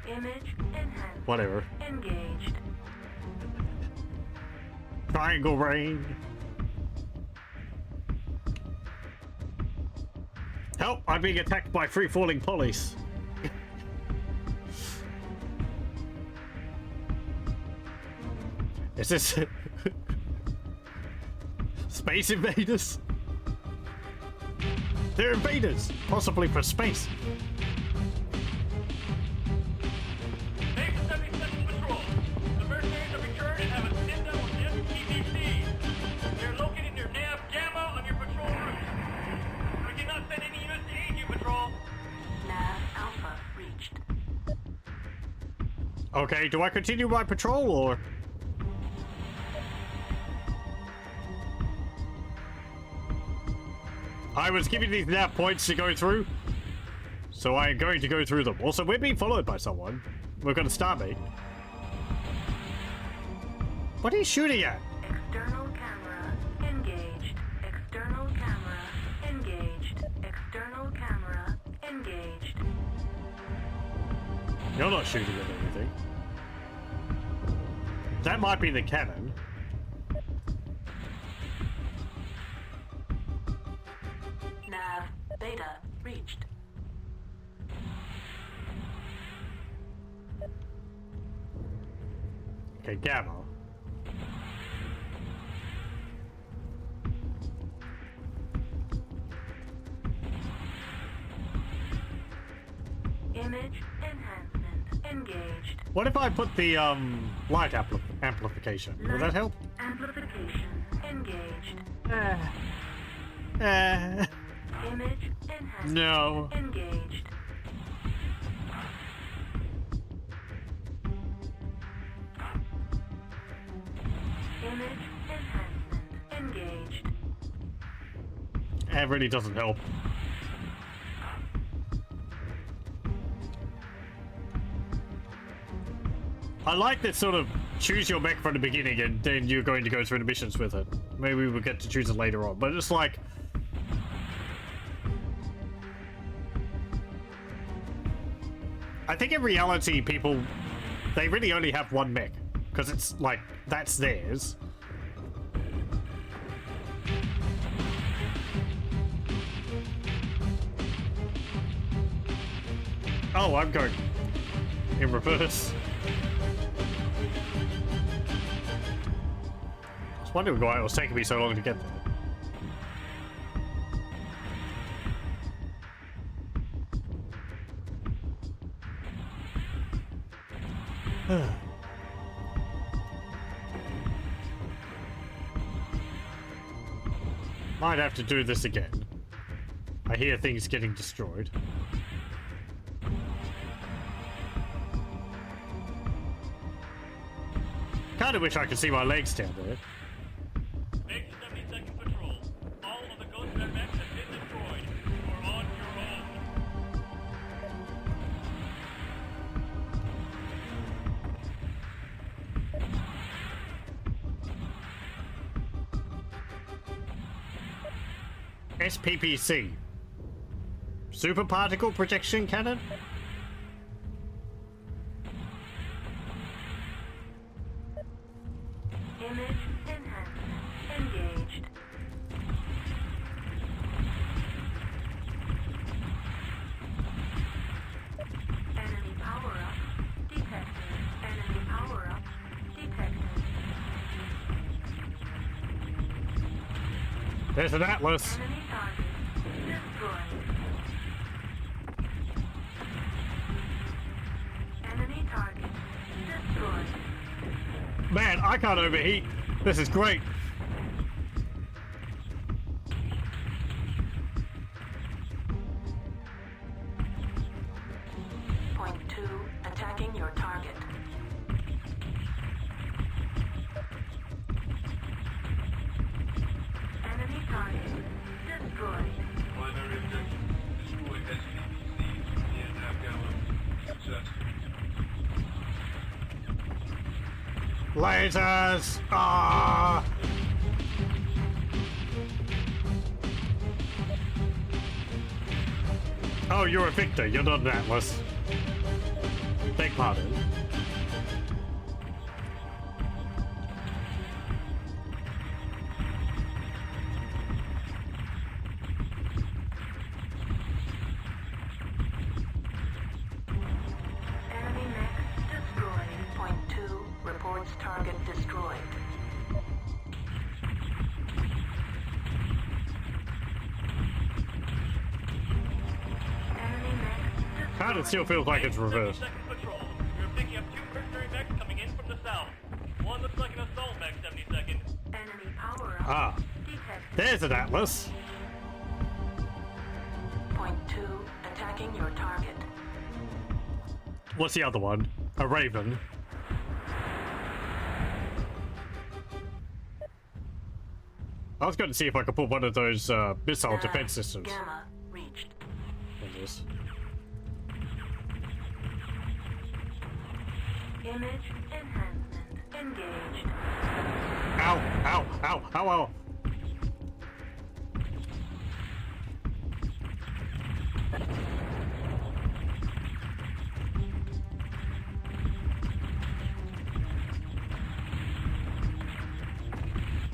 Image enhanced. whatever. Engaged. Triangle rain. Help! I'm being attacked by free-falling police. Is this space invaders? They're invaders, possibly for space. Take the 72nd Patrol. The mercenaries have returned and have a sit-down with MPBC. They're located near Nav Gamma on your patrol route. We cannot send any units to aid you, Patrol. Nav Alpha reached. Okay, do I continue my patrol or? I was given these nav points to go through, so I am going to go through them. Also, we're being followed by someone. We're going to starbate. What are you shooting at? External camera engaged. External camera engaged. External camera engaged. You're not shooting at anything. That might be the cannon. Nav Beta reached. Okay, Gamma. Image enhancement engaged. What if I put the light amplification? Will that help? Amplification engaged. Image enhancement No. engaged. Image enhancement engaged. It really doesn't help. I like that sort of choose your mech from the beginning and then you're going to go through the missions with it. Maybe we'll get to choose it later on, but it's like... I think in reality people, they really only have one mech. Because it's like, that's theirs. Oh, I'm going in reverse. I was wondering why it was taking me so long to get there. Might have to do this again. I hear things getting destroyed. Kinda wish I could see my legs down there. Take the 72nd Patrol. All of the Ghost Bear mechs have been destroyed. You are on your own. SPPC. Super Particle Projection Cannon? Image enhanced. Engaged. Enemy power-up detected. Enemy power-up detected. There's an Atlas. Enemy target destroyed. Enemy target destroyed. Man, I can't overheat. This is great. Point 2, attacking your target. Enemy target destroyed. Primary objective, destroy SPPCs near Nav Gamma. Successful. Lasers! Ah! Oh, you're a victor. You're not an Atlas. Beg pardon. Enemy mech destroyed. Point 2, reports target destroyed. Enemy mech destroyed. Kind of still feels like it's reversed. 72nd Patrol. You're picking up 2 mercenary mechs coming in from the south. One looks like an assault mech, 72nd. Enemy power-up Ah, detected. there's an Atlas. Point 2, attacking your target. What's the other one? A Raven. I was going to see if I could put one of those missile defense systems Gamma reached. on this. Image enhancement engaged. Ow! Ow! Ow! Ow! Ow!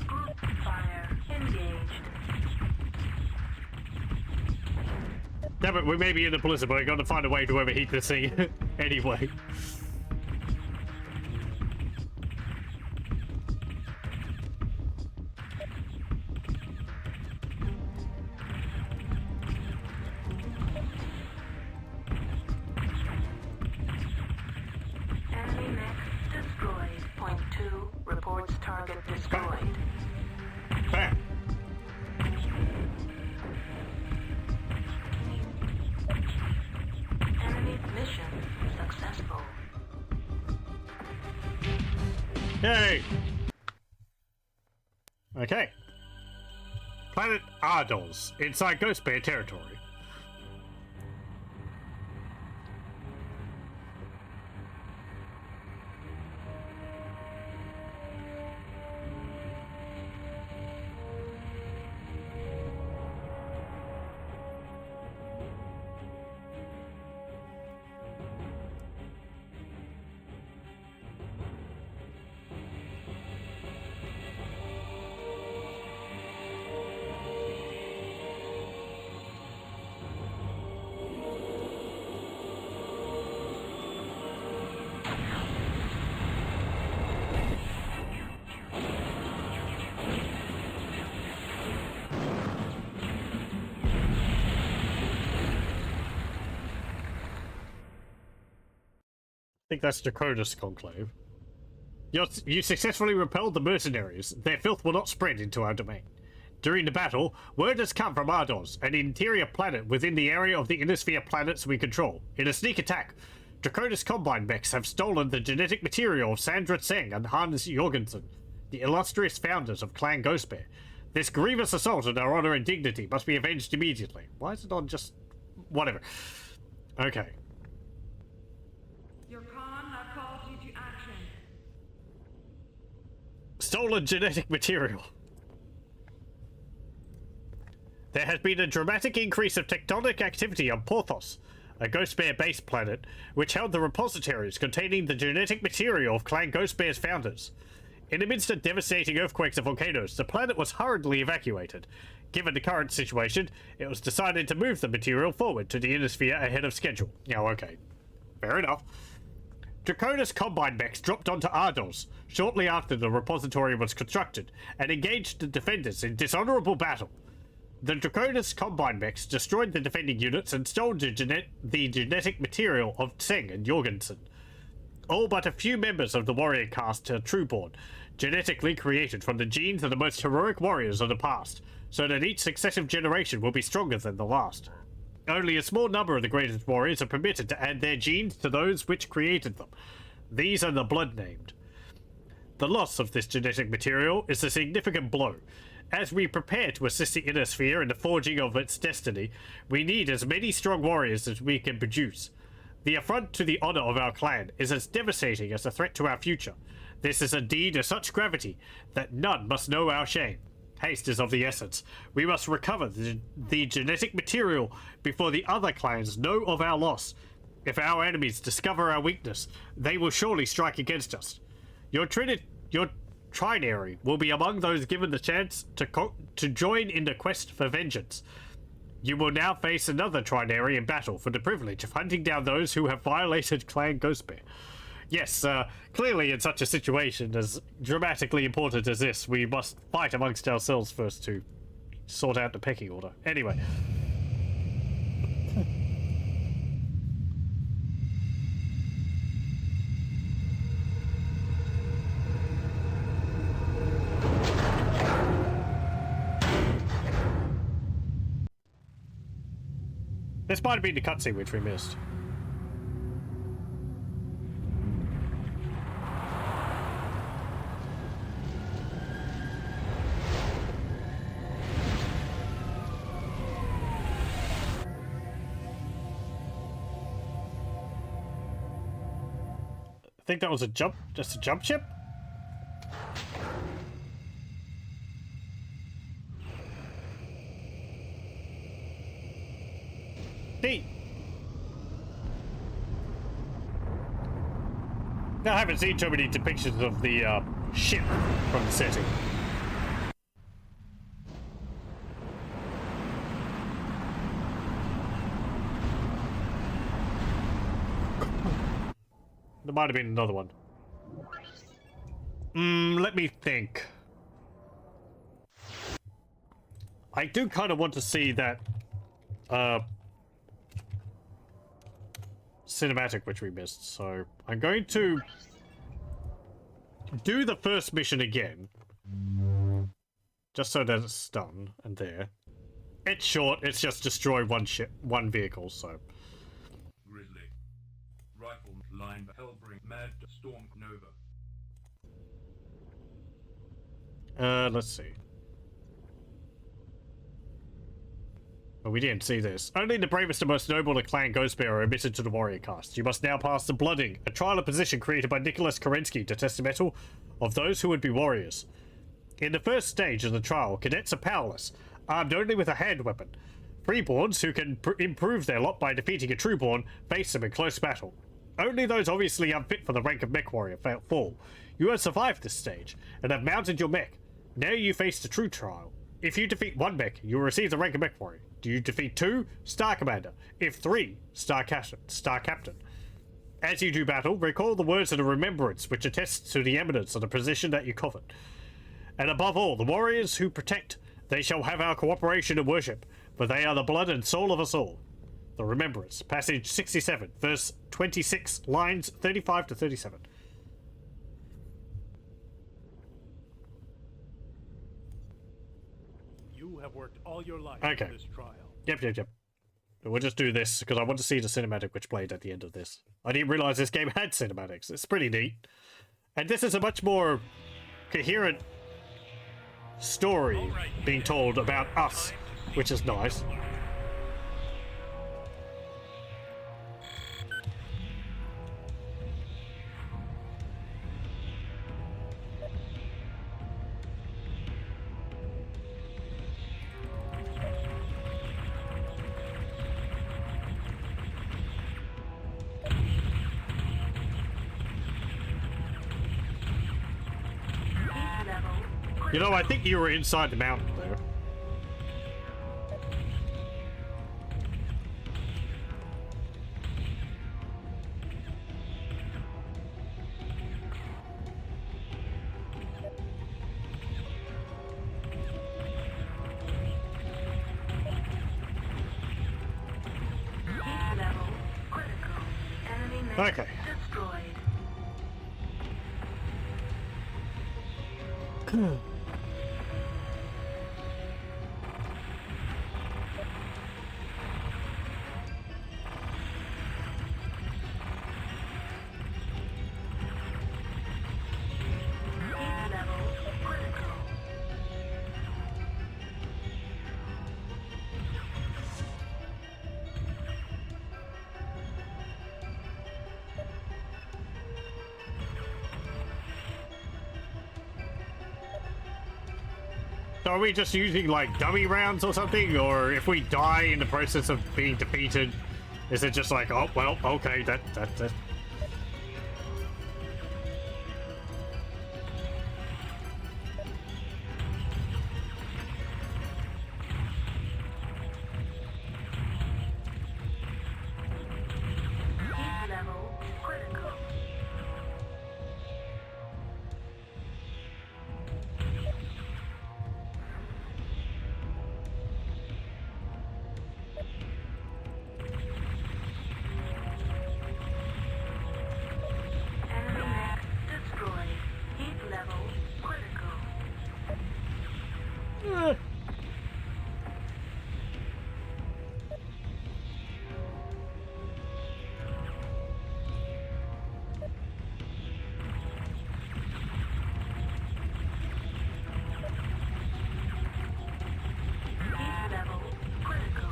Group fire engaged. Damn it, we may be in the blizzard, but I gotta find a way to overheat this thing anyway. Enemy mech destroyed. Point 2, reports target destroyed. Bam! Enemy mission successful. Yay! Okay. Planet Ardos, inside Ghost Bear territory. I think that's Draconis Conclave. You successfully repelled the mercenaries. Their filth will not spread into our domain. During the battle, word has come from Ardos, an interior planet within the area of the Innosphere planets we control. In a sneak attack, Draconis Combine mechs have stolen the genetic material of Sandra Tseng and Hans Jorgensen, the illustrious founders of Clan Ghostbear. This grievous assault on our honor and dignity must be avenged immediately. Why is it on just... whatever. Okay. Your con have called you to action. Stolen genetic material. There has been a dramatic increase of tectonic activity on Porthos, a Ghost Bear-based planet, which held the repositories containing the genetic material of Clan Ghost Bear's founders. In the midst of devastating earthquakes and volcanoes, the planet was hurriedly evacuated. Given the current situation, it was decided to move the material forward to the Innosphere ahead of schedule. Oh, okay. Fair enough. Draconis Combine mechs dropped onto Ardos shortly after the repository was constructed and engaged the defenders in dishonorable battle. The Draconis Combine mechs destroyed the defending units and stole the genetic material of Tseng and Jorgensen. All but a few members of the warrior caste are trueborn, genetically created from the genes of the most heroic warriors of the past, so that each successive generation will be stronger than the last. Only a small number of the greatest warriors are permitted to add their genes to those which created them. These are the blood-named. The loss of this genetic material is a significant blow. As we prepare to assist the Innosphere in the forging of its destiny, we need as many strong warriors as we can produce. The affront to the honor of our clan is as devastating as a threat to our future. This is a deed of such gravity that none must know our shame. Haste is of the essence. We must recover the genetic material before the other clans know of our loss. If our enemies discover our weakness, they will surely strike against us. Your trinary will be among those given the chance to join in the quest for vengeance. You will now face another trinary in battle for the privilege of hunting down those who have violated Clan Ghostbear. Yes, clearly in such a situation as dramatically important as this, we must fight amongst ourselves first to sort out the pecking order. Anyway. This might have been the cutscene which we missed. I think that was just a jump ship? Hey! Now, I haven't seen too many depictions of the ship from the setting. There might have been another one. Let me think. I do kind of want to see that cinematic which we missed, so I'm going to do the first mission again, just so that it's done. And there, it's short. It's just destroy one vehicle. So Grizzly, rifle line, Hellbring, Mad Storm Nova. let's see. Well, we didn't see this. Only the bravest and most noble of Clan Ghostbear are admitted to the warrior caste. You must now pass the blooding, a trial of position created by Nicholas Kerensky to test the mettle of those who would be warriors. In the first stage of the trial, cadets are powerless, armed only with a hand weapon. Freeborns, who can improve their lot by defeating a trueborn, face them in close battle. Only those obviously unfit for the rank of MechWarrior fall. You have survived this stage, and have mounted your mech. Now you face the true trial. If you defeat one mech, you will receive the rank of MechWarrior. Do you defeat 2? Star Commander. If 3, Star Captain. As you do battle, recall the words of the remembrance which attests to the eminence of the position that you covet. And above all, the warriors who protect, they shall have our cooperation and worship, for they are the blood and soul of us all. The remembrance, passage 67, verse 26, lines 35 to 37. You have worked all your life Okay. for this trial. Yep. We'll just do this because I want to see the cinematic which played at the end of this. I didn't realize this game had cinematics. It's pretty neat. And this is a much more coherent story being told about us, which is nice. You know, I think you were inside the mountain there. Heat level critical. Enemy mech Okay. destroyed. Heat level critical. So are we just using like dummy rounds or something? Or if we die in the process of being defeated, is it just like, oh, well, okay, that. Heat level critical. Enemy mech destroyed. Heat level critical. Eh. Heat level critical.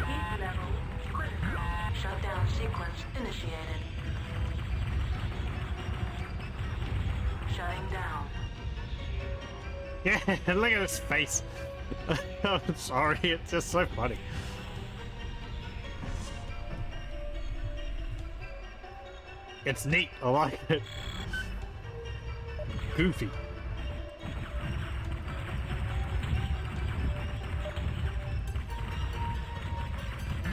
Heat level critical. Shutdown sequence initiated. Shutting down. Yeah, look at his face. I'm sorry, it's just so funny. It's neat, I like it. Goofy.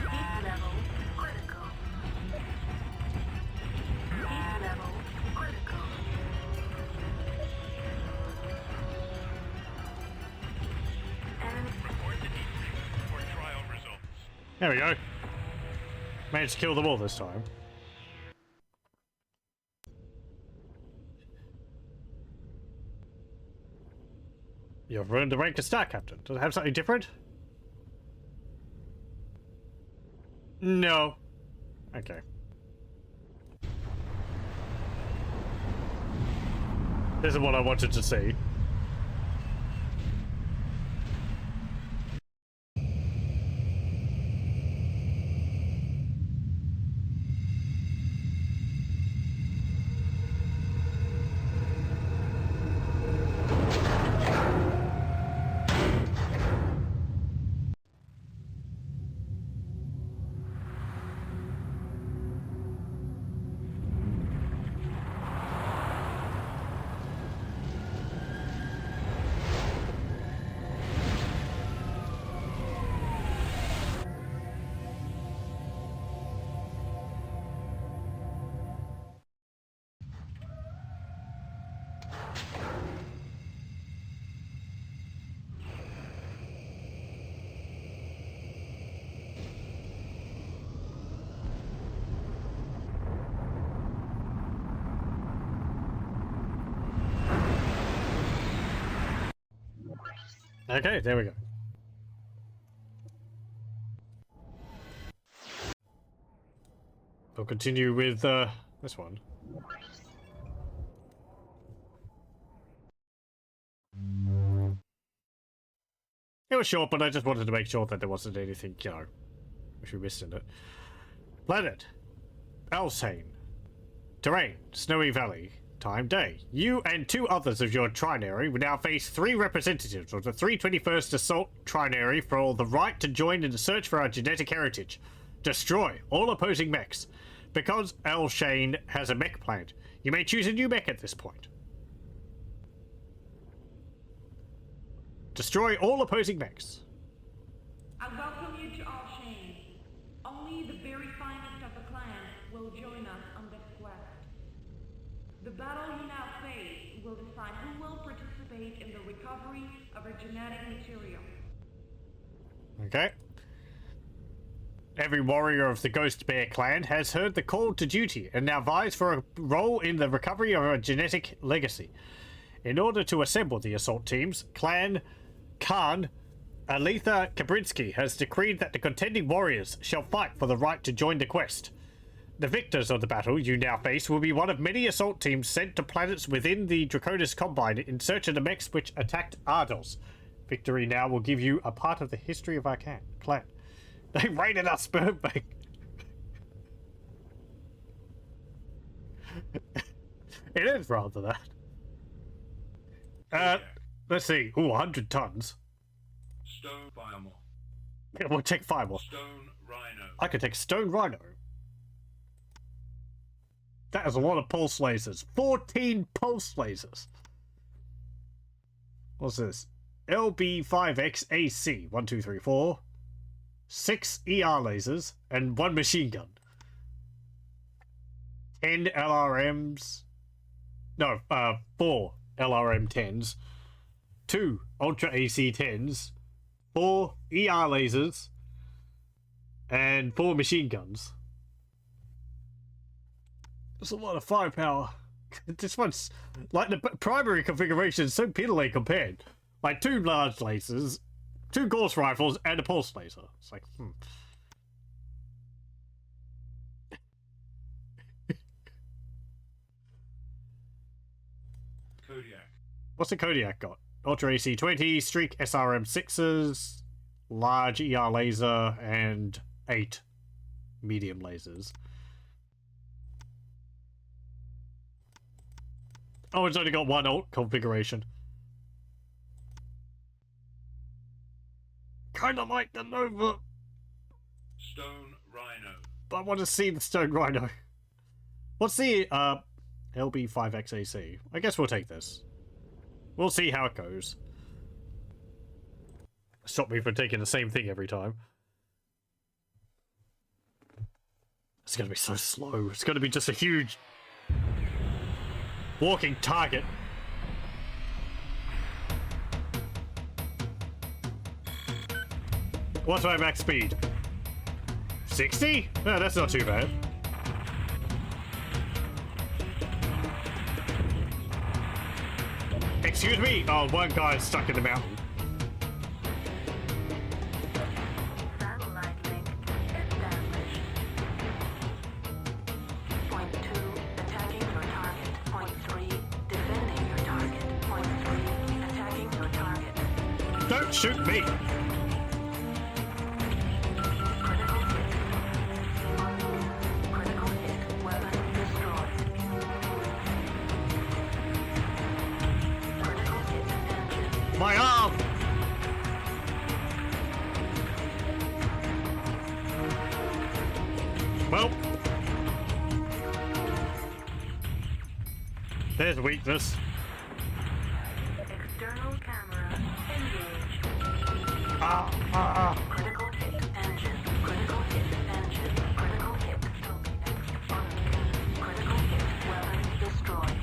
Heat level critical. Heat level critical. Enemy Report to D6 for trial results. There we go. Managed to kill them all this time. You've ruined the rank of Star Captain. Does it have something different? No. Okay. This is what I wanted to see. Okay, there we go. We'll continue with this one. It was short, but I just wanted to make sure that there wasn't anything, you know, which we missed in it. Planet. Alsane. Terrain. Snowy Valley. time day. You and 2 others of your trinary will now face 3 representatives of the 321st Assault Trinary for the right to join in the search for our genetic heritage. Destroy all opposing mechs. Because L. Shane has a mech plant, you may choose a new mech at this point. Destroy all opposing mechs. I welcome you to All Shane. Only the very finest of the clan will join us on this quest. The battle you now face will decide who will participate in the recovery of our genetic material. Okay. Every warrior of the Ghost Bear clan has heard the call to duty and now vies for a role in the recovery of a genetic legacy. In order to assemble the assault teams, Clan Khan Alitha Kabrinsky has decreed that the contending warriors shall fight for the right to join the quest. The victors of the battle you now face will be one of many assault teams sent to planets within the Draconis Combine in search of the mechs which attacked Ardos. Victory now will give you a part of the history of our clan. They raided our sperm bank. It is rather that. Let's see. Ooh, 100 tons. Stone Firemore. Yeah, we'll take 5 more. Stone Rhino. I could take Stone Rhino. That is a lot of pulse lasers. 14 pulse lasers. What's this? LB5X AC. 1, 2, 3, 4. 6 ER lasers and 1 machine gun. 10 LRMs. No, 4 LRM 10s. 2 Ultra AC 10s. 4 ER lasers. And 4 machine guns. That's a lot of firepower. This one's like the primary configuration is so piddly compared. Like 2 large lasers, 2 Gauss rifles, and a pulse laser. It's like, Kodiak. What's the Kodiak got? Ultra AC 20, Streak SRM 6s, large ER laser, and 8 medium lasers. Oh, it's only got 1 alt configuration. Kinda like the Nova. Stone Rhino. But I want to see the Stone Rhino. What's the LB5XAC? I guess we'll take this. We'll see how it goes. Stop me from taking the same thing every time. It's gonna be so slow. It's gonna be just a huge walking target. What's my max speed? 60? No, that's not too bad. Excuse me? Oh, one guy's stuck in the mountain. Satellite link established. Point 2, attacking your target. Point 3, defending your target. Point 3, attacking your target. Don't shoot me! Critical hit. Weapon destroyed. Critical hit engine. My arm! Well, there's weakness. External camera engaged. Critical hit engine. Critical hit engine. Critical hit. Critical hit. Weapon destroyed.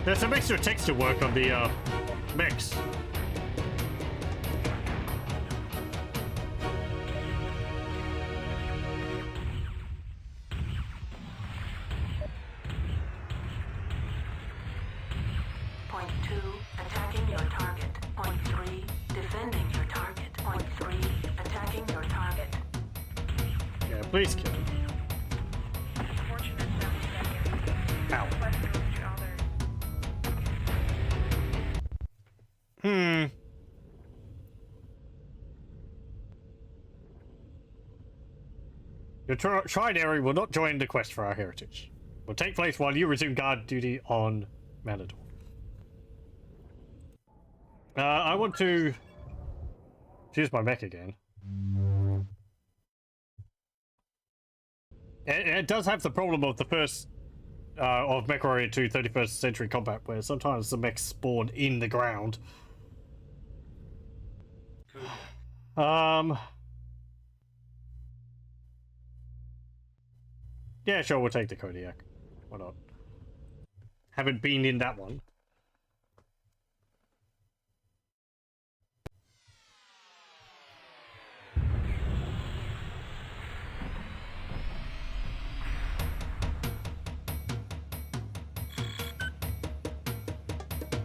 There's some extra texture work on the mechs. Point 2, attacking your target. Point 3, defending your target. Point 3, attacking your target. Yeah, please kill him. Fortunate that Ow. quest goes to others. Your tried area will not join the quest for our heritage. Will take place while you resume guard duty on Manador. I want to choose my mech again. It does have the problem of the first of MechWarrior 2 31st Century Combat, where sometimes the mechs spawn in the ground. Yeah, sure, we'll take the Kodiak. Why not? Haven't been in that one.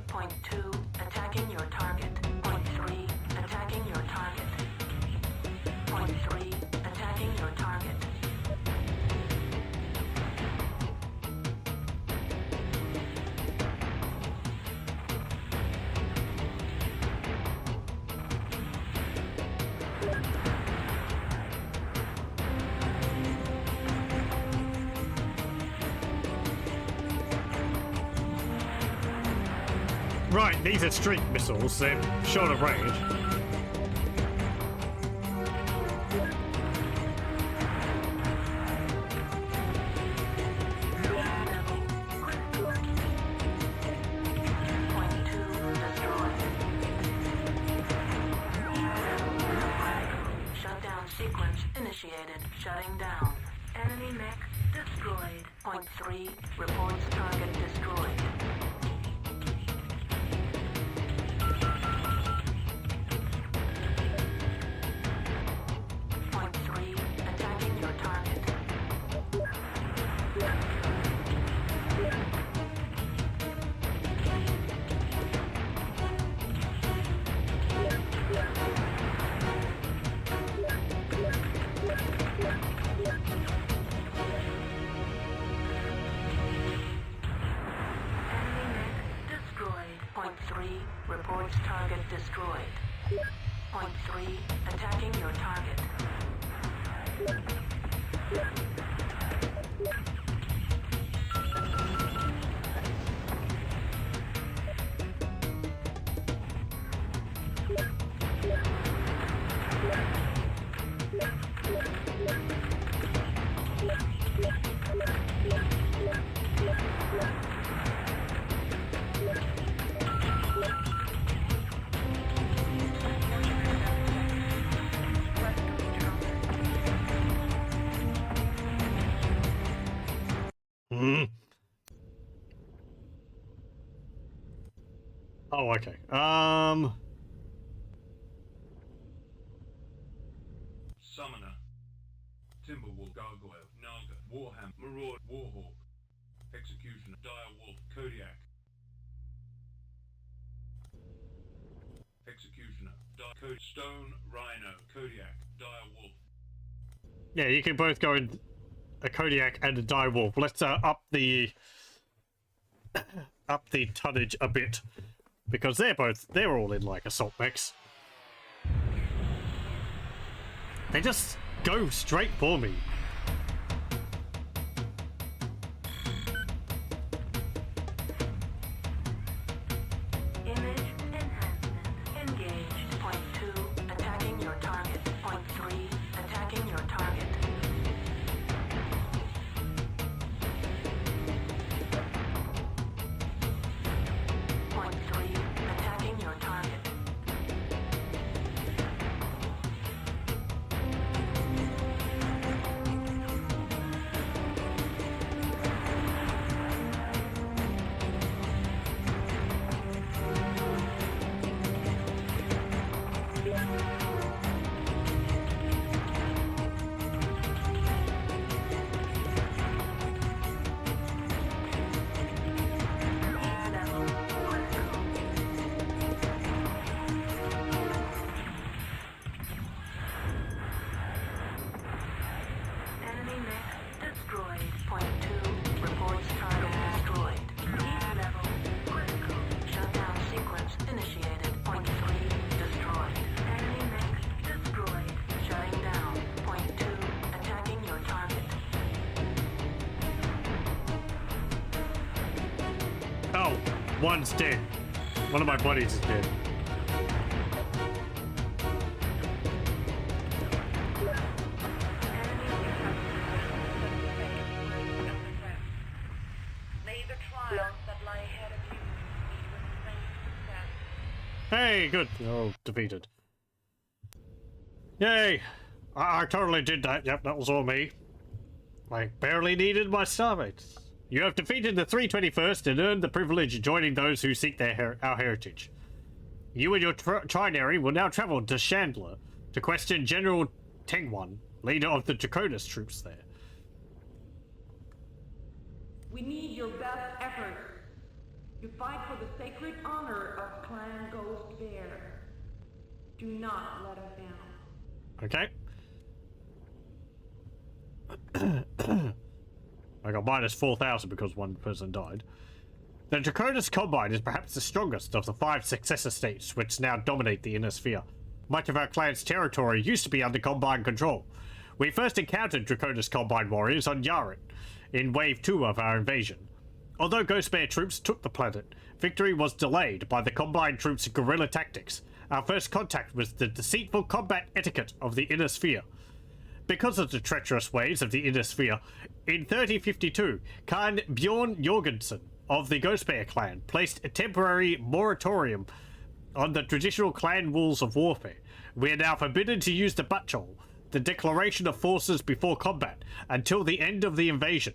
Point 2, attacking your target. Point 3, attacking your target. Point 3, attacking your target. Right, these are street missiles, they're short of range. Point 2, destroyed. Shutdown sequence initiated. Shutting down. Enemy mech destroyed. Point 3, reports target destroyed. Point 3, attacking your target. Enemy mech destroyed. Point 3, reports target destroyed. Point 3, attacking your target. Oh, okay. Summoner. Timberwolf, Gargoyle, Naga, Warham, Maraud, Warhawk. Executioner, Direwolf, Kodiak. Executioner, Stone, Rhino, Kodiak, Direwolf. Yeah, you can both go in a Kodiak and a Direwolf. Let's up the tonnage a bit, because they're all in like assault mechs. They just go straight for me. Image enhancement engaged. Point 2, attacking your target. Point 3, attacking your target. Point 3, attacking your target. One's dead. One of my buddies is dead. May the trials that lie ahead of you be with the same success. Hey, good. Oh, defeated. Yay! I totally did that. Yep, that was all me. I barely needed my starmates. You have defeated the 321st and earned the privilege of joining those who seek our heritage. You and your trinary will now travel to Chandler to question General Tengwan, leader of the Draconis troops there. We need your best efforts. You fight for the sacred honor of Clan Ghost Bear. Do not let us down. Okay. I got minus 4,000 because one person died. The Draconis Combine is perhaps the strongest of the 5 successor states which now dominate the Inner Sphere. Much of our clan's territory used to be under Combine control. We first encountered Draconis Combine warriors on Yaren in Wave 2 of our invasion. Although Ghost Bear troops took the planet, victory was delayed by the Combine troops' guerrilla tactics. Our first contact was the deceitful combat etiquette of the Inner Sphere. Because of the treacherous ways of the Inner Sphere, in 3052, Khan Bjorn Jorgensen of the Ghost Bear clan placed a temporary moratorium on the traditional clan rules of warfare. We are now forbidden to use the Butchol, the declaration of forces before combat, until the end of the invasion.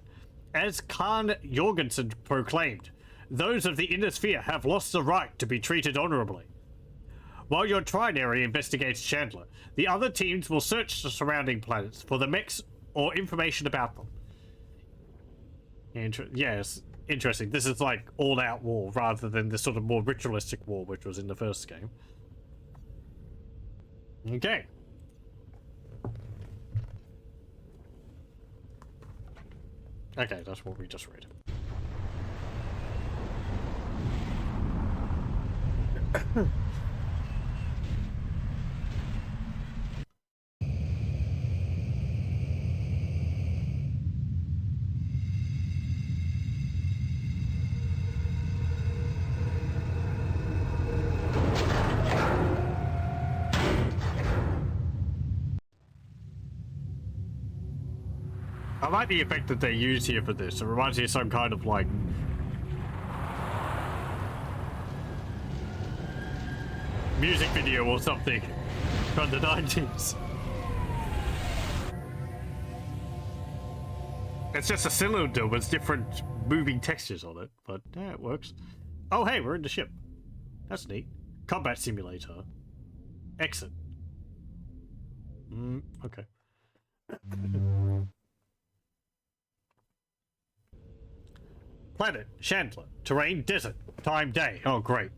As Khan Jorgensen proclaimed, those of the Inner Sphere have lost the right to be treated honorably. While your trinary investigates Chandler, the other teams will search the surrounding planets for the mechs or information about them. Yes, interesting. This is like all-out war rather than the sort of more ritualistic war which was in the first game. Okay. Okay, that's what we just read. I like the effect that they use here for this. It reminds me of some kind of like music video or something from the 90s. It's just a cylinder with different moving textures on it, but yeah, it works. Oh hey, we're in the ship. That's neat. Combat simulator. Exit. Okay. Planet, Chandler. Terrain, desert. Time, day. Oh, great.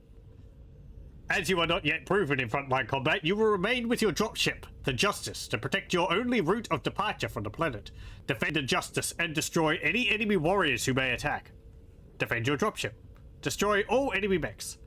As you are not yet proven in frontline combat, you will remain with your dropship, the Justice, to protect your only route of departure from the planet. Defend the Justice and destroy any enemy warriors who may attack. Defend your dropship. Destroy all enemy mechs.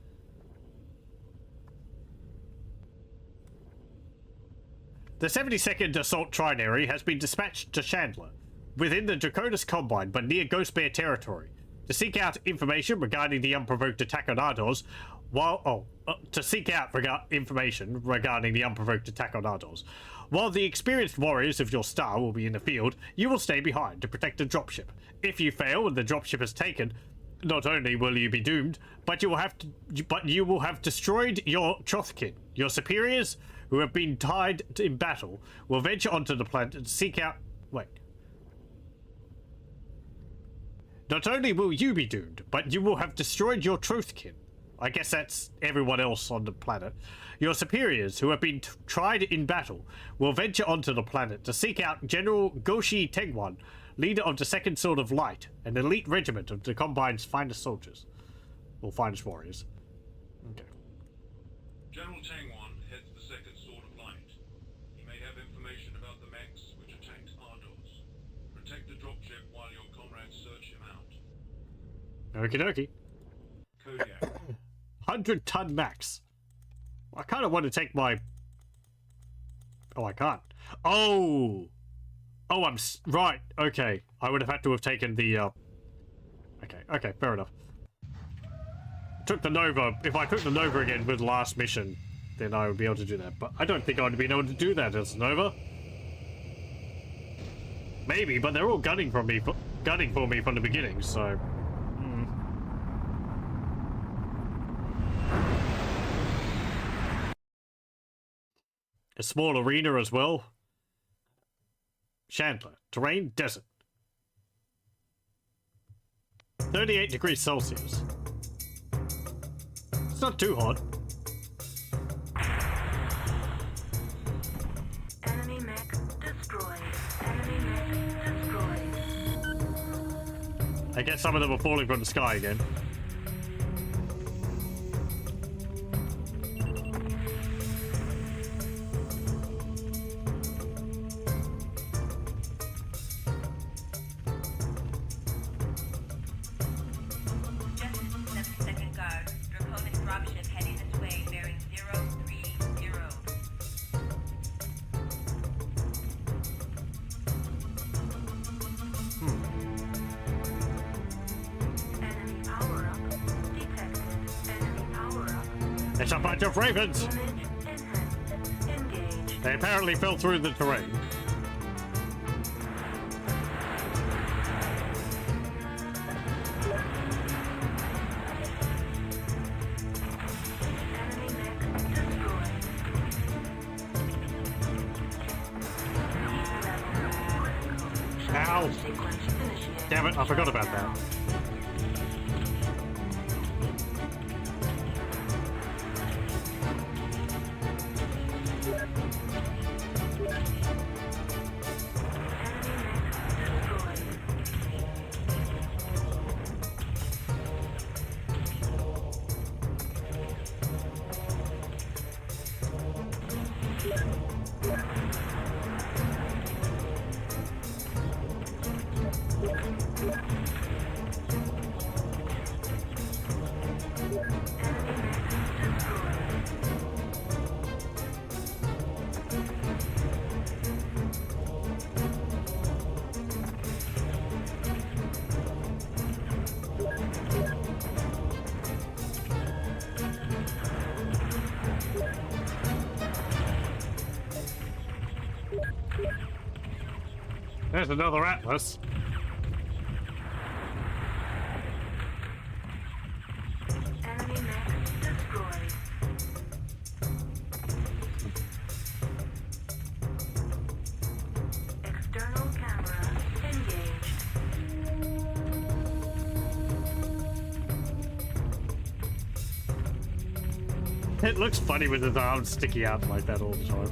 The 72nd Assault Trinary has been dispatched to Chandler, within the Draconis Combine but near Ghost Bear territory, to seek out information regarding the unprovoked attack on Ardos, while information regarding the unprovoked attack on Ardos. While the experienced warriors of your star will be in the field, you will stay behind to protect the dropship. If you fail and the dropship is taken, not only will you be doomed, but you will have destroyed your Chothkin. Your superiors, who have been tied in battle, will venture onto the planet and seek out. Wait. Not only will you be doomed, but you will have destroyed your Truthkin. I guess that's everyone else on the planet. Your superiors, who have been tried in battle, will venture onto the planet to seek out General Goshi Tengwan, leader of the Second Sword of Light, an elite regiment of the Combine's finest soldiers. Or finest warriors. Okay. General Tengwan heads the Second Sword of Light. He may have information about the mechs which attacked Ardos. Protect the dropship while your comrades search him out. Okie dokie. Kodiak. 100-ton max. I kind of want to take my... Oh, I can't. Oh! Oh, right. Okay. I would have had to have taken the, Okay, fair enough. took the Nova, if I took the Nova again with the last mission, then I would be able to do that. But I don't think I would have been able to do that as Nova. Maybe, but they're all gunning for me from the beginning, so. A small arena as well. Chandler, terrain, desert. 38 degrees Celsius. It's not too hot. Enemy mech destroyed. Enemy mech destroyed. I guess some of them are falling from the sky again. Just 7-second guard. Draconis dropship heading this way, bearing 030. Enemy power-up detected. Enemy power-up. It's a bunch of ravens! Image enhanced. Engaged. They apparently fell through the terrain. Enemy mech destroyed. Ow! Sequence initiated. Damn it, I forgot about that. There's another Atlas. Enemy mech destroyed. External camera engaged. It looks funny with his arms sticking out like that all the time.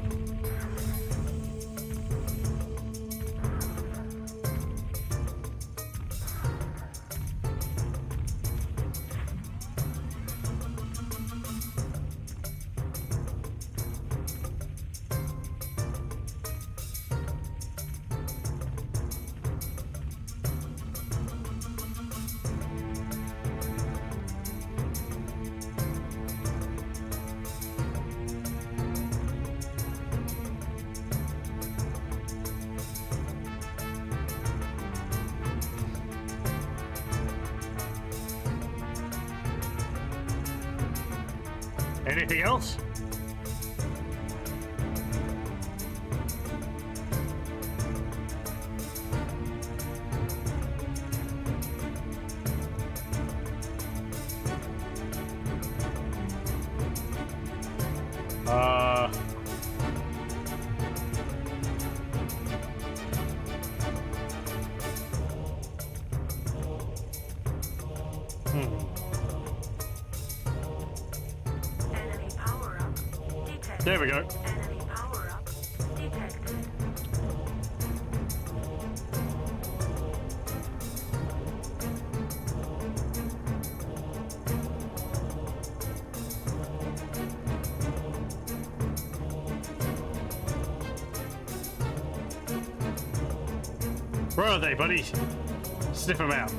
Anything else? Enemy power-up detected. There we go. Enemy power-up detected. Where are they, buddy? Sniff them out.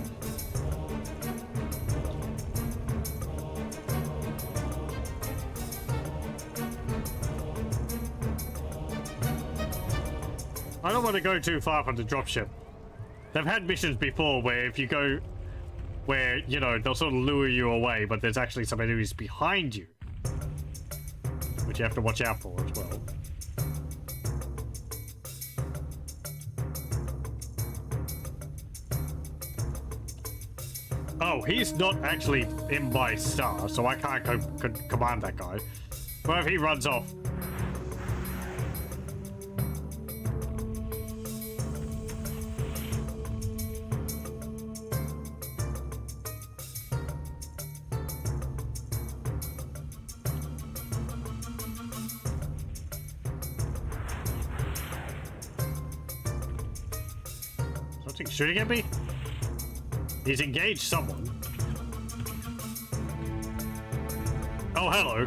I don't want to go too far from the dropship. They've had missions before where if you go where, you know, they'll sort of lure you away, but there's actually some enemies behind you, which you have to watch out for as well. Oh, he's not actually in my star, so I can't command that guy. Well, if he runs off. Something shooting at me? He's engaged someone. Oh, hello.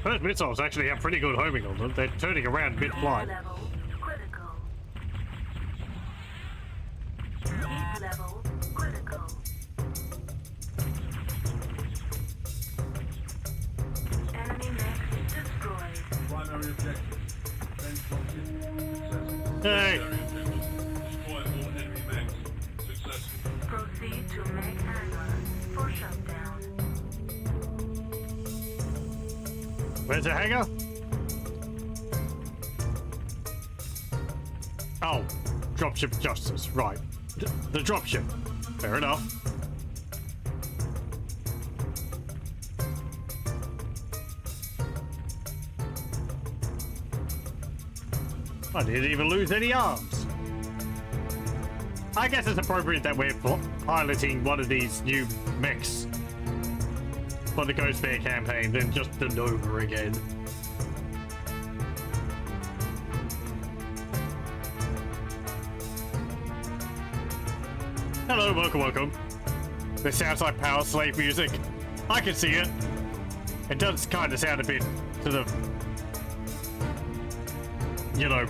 Those missiles actually have pretty good homing on them. They're turning around mid-flight. Level critical. Heat level critical. Enemy mech destroyed. Primary objective. Bench locked. Hey! Secondary objective. Destroy all enemy mechs. Successful. Proceed to mech hangar for shutdown. Where's the hangar? Oh, dropship justice, right. The dropship. Fair enough. I didn't even lose any arms. I guess it's appropriate that we're piloting one of these new mechs for the Ghost Bear campaign than just the Nova again. Hello, welcome. This sounds like Power Slave music. I can see it. It does kind of sound a bit sort of, you know,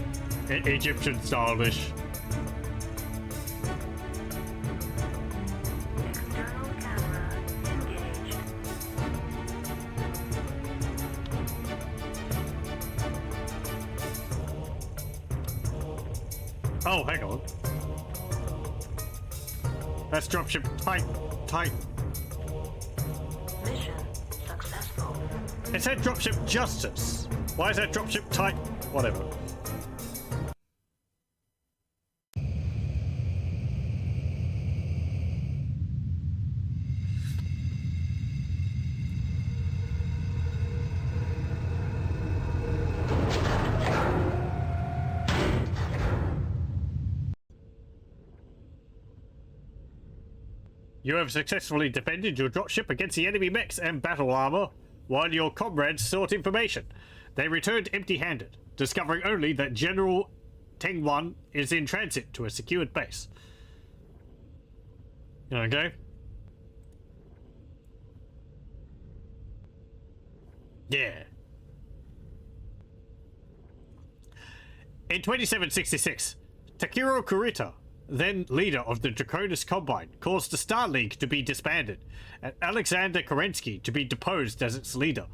Egyptian stylish. External camera engaged. Oh, hang on. That's dropship tight. Mission successful. It said dropship justice. Why is that dropship tight? Whatever. You have successfully defended your dropship against the enemy mechs and battle armor, while your comrades sought information. They returned empty-handed, discovering only that General Teng-1 is in transit to a secured base. Okay. Yeah. In 2766, Takiro Kurita, then leader of the Draconis Combine, caused the Star League to be disbanded, and Alexander Kerensky to be deposed as its leader.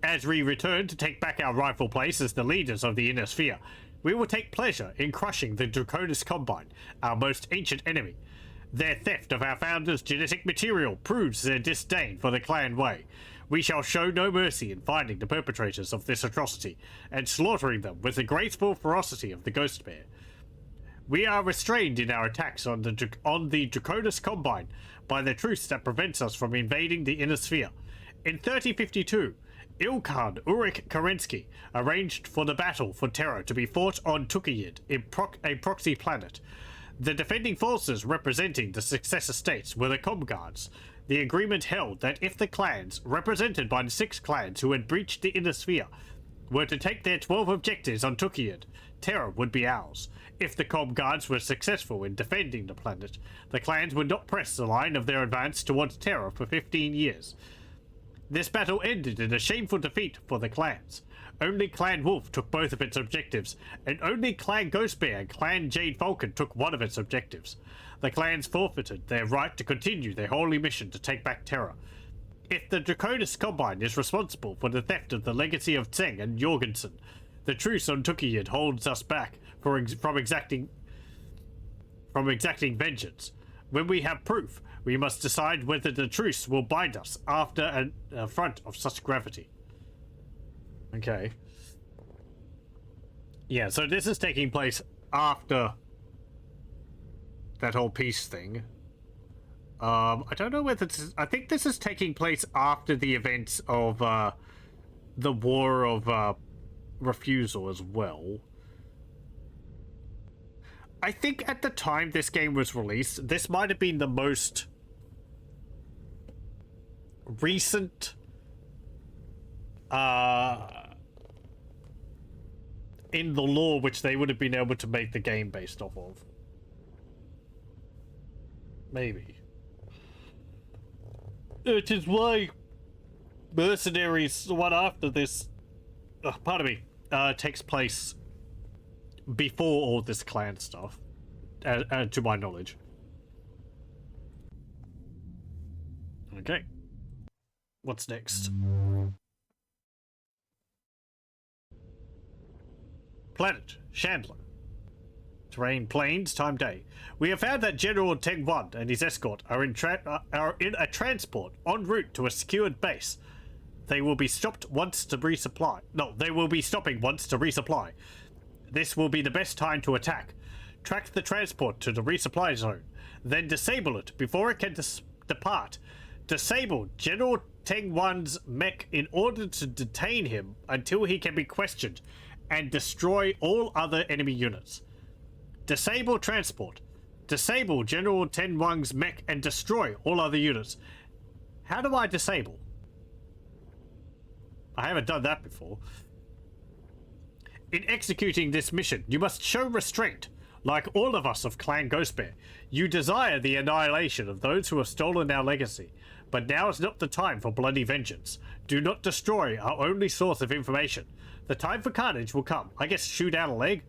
As we return to take back our rightful place as the leaders of the Inner Sphere, we will take pleasure in crushing the Draconis Combine, our most ancient enemy. Their theft of our founders' genetic material proves their disdain for the clan way. We shall show no mercy in finding the perpetrators of this atrocity and slaughtering them with the graceful ferocity of the Ghost Bear. We are restrained in our attacks on the Draconis Combine by the truce that prevents us from invading the Inner Sphere. In 3052, Ilkhan Urik Kerensky arranged for the battle for Terra to be fought on Tukayid, a proxy planet. The defending forces representing the successor states were the Comguards. The agreement held that if the clans, represented by the 6 clans who had breached the Inner Sphere, were to take their 12 objectives on Tukayid, Terra would be ours. If the Comguards were successful in defending the planet, the clans would not press the line of their advance towards Terra for 15 years. This battle ended in a shameful defeat for the clans. Only Clan Wolf took both of its objectives, and only Clan Ghostbear and Clan Jade Falcon took one of its objectives. The clans forfeited their right to continue their holy mission to take back Terra. If the Draconis Combine is responsible for the theft of the legacy of Tseng and Jorgensen, the truce on Tukayid holds us back from exacting vengeance. When we have proof, we must decide whether the truce will bind us after an affront of such gravity. Okay. Yeah, so this is taking place after that whole peace thing. I don't know whether I think this is taking place after the events of the War of Refusal as well. I think at the time this game was released, this might have been the most recent in the lore which they would have been able to make the game based off of. Maybe. Which is why Mercenaries, the one after this, pardon me, takes place before all this clan stuff, to my knowledge. Okay. What's next? Planet, Chandler. Terrain, plains, time, day. We have found that General Teng Wan and his escort are in a transport en route to a secured base. They will be stopped once to resupply. No, they will be stopping once to resupply. This will be the best time to attack. Track the transport to the resupply zone, then disable it before it can depart. Disable General Teng Wan's mech in order to detain him until he can be questioned, and destroy all other enemy units. Disable transport. Disable General Teng Wan's mech and destroy all other units. How do I disable? I haven't done that before. In executing this mission, you must show restraint. Like all of us of Clan Ghostbear, you desire the annihilation of those who have stolen our legacy. But now is not the time for bloody vengeance. Do not destroy our only source of information. The time for carnage will come. I guess shoot out a leg?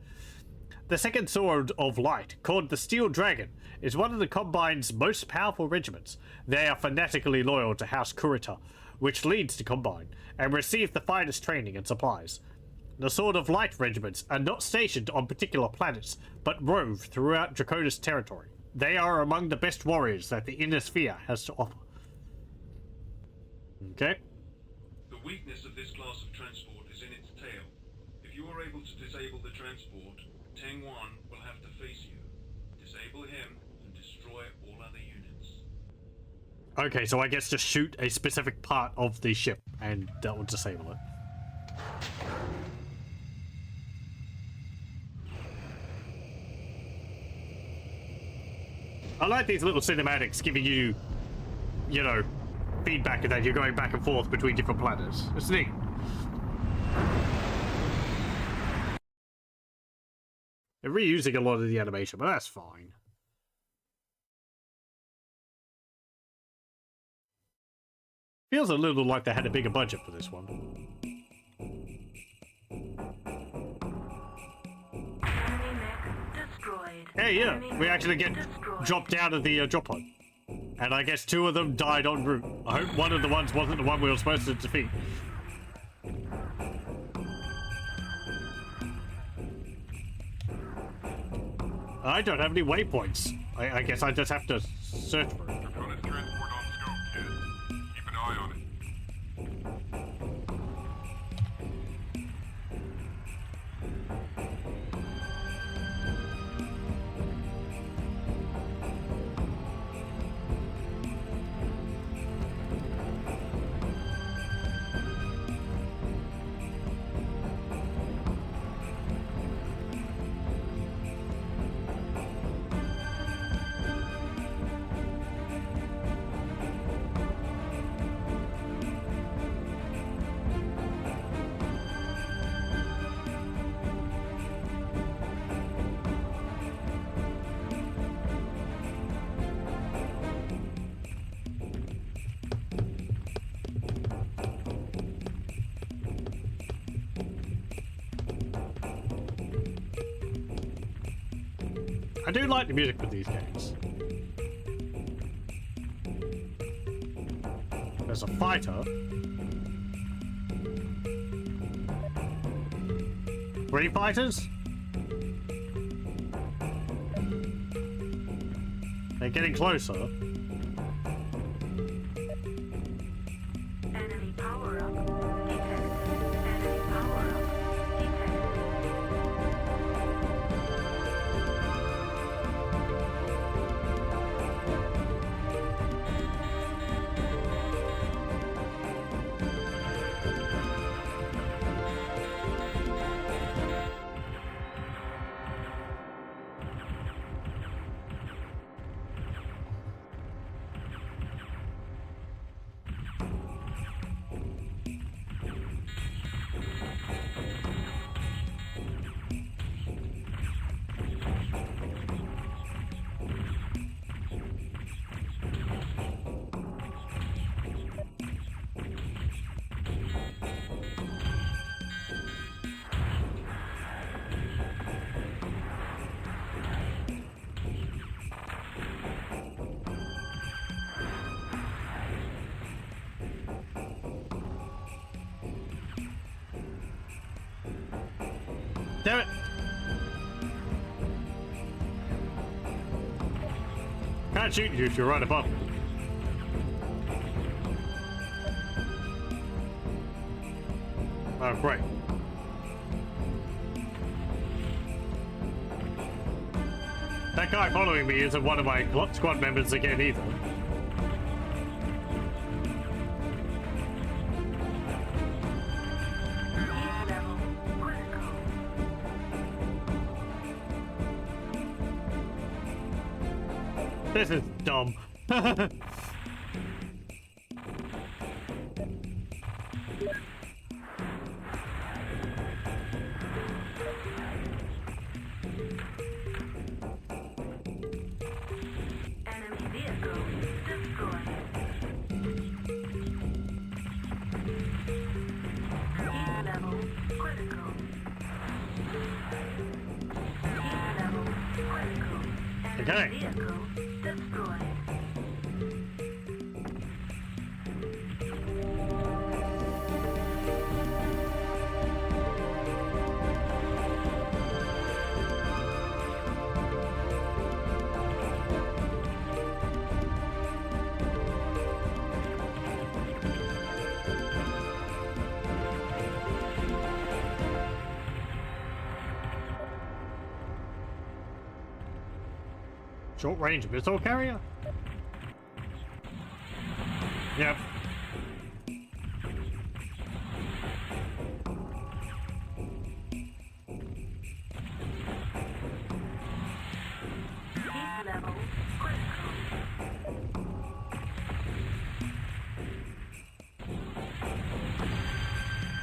The second Sword of Light, called the Steel Dragon, is one of the Combine's most powerful regiments. They are fanatically loyal to House Kurita, which leads the Combine, and receive the finest training and supplies. The Sword of Light regiments are not stationed on particular planets, but rove throughout Draconis territory. They are among the best warriors that the Inner Sphere has to offer. Okay. The weakness of this class of transport is in its tail. If you are able to disable the transport, Teng Wan will have to face you. Disable him and destroy all other units. Okay, so I guess just shoot a specific part of the ship and that will disable it. I like these little cinematics giving you, you know, feedback that you're going back and forth between different planets. It's neat. They're reusing a lot of the animation, but that's fine. Feels a little like they had a bigger budget for this one. Hey, yeah, we actually get dropped out of the drop pod. And I guess 2 of them died en route. I hope one of the ones wasn't the one we were supposed to defeat. I don't have any waypoints. I guess I just have to search for it. Draconis transport on scope, kid. Keep an eye on it. I do like the music with these games. There's a fighter. 3 fighters? They're getting closer. Enemy power-up detected. Enemy power-up detected. Damn it! Can't shoot you if you're right above me. Oh, great. That guy following me isn't one of my squad members again either. Heat level critical. This is dumb. Enemy vehicle destroyed. Heat level critical. Heat level critical. Enemy Okay. vehicle destroyed. Short range missile carrier? Yep. Heat level critical.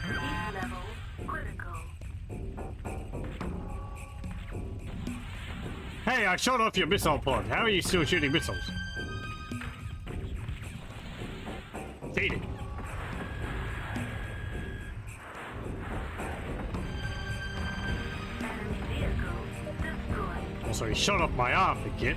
Heat level critical. Hey, I shot off your missile pod. How are you still shooting missiles? Cheating. Enemy vehicle destroyed. Also, he shot off my arm, the kid.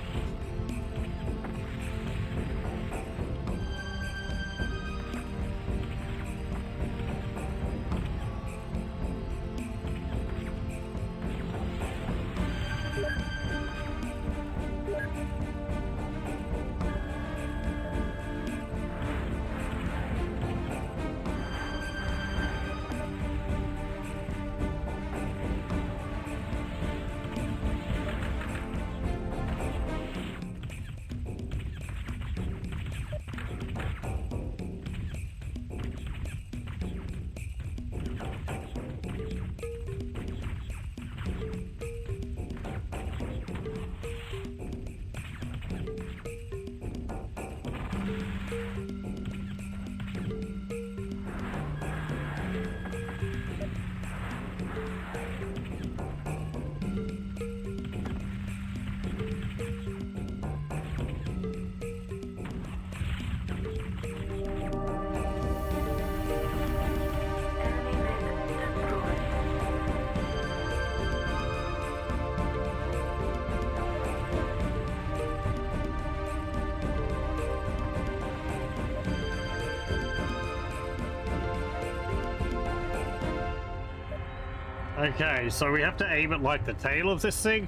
Okay, so we have to aim at like the tail of this thing.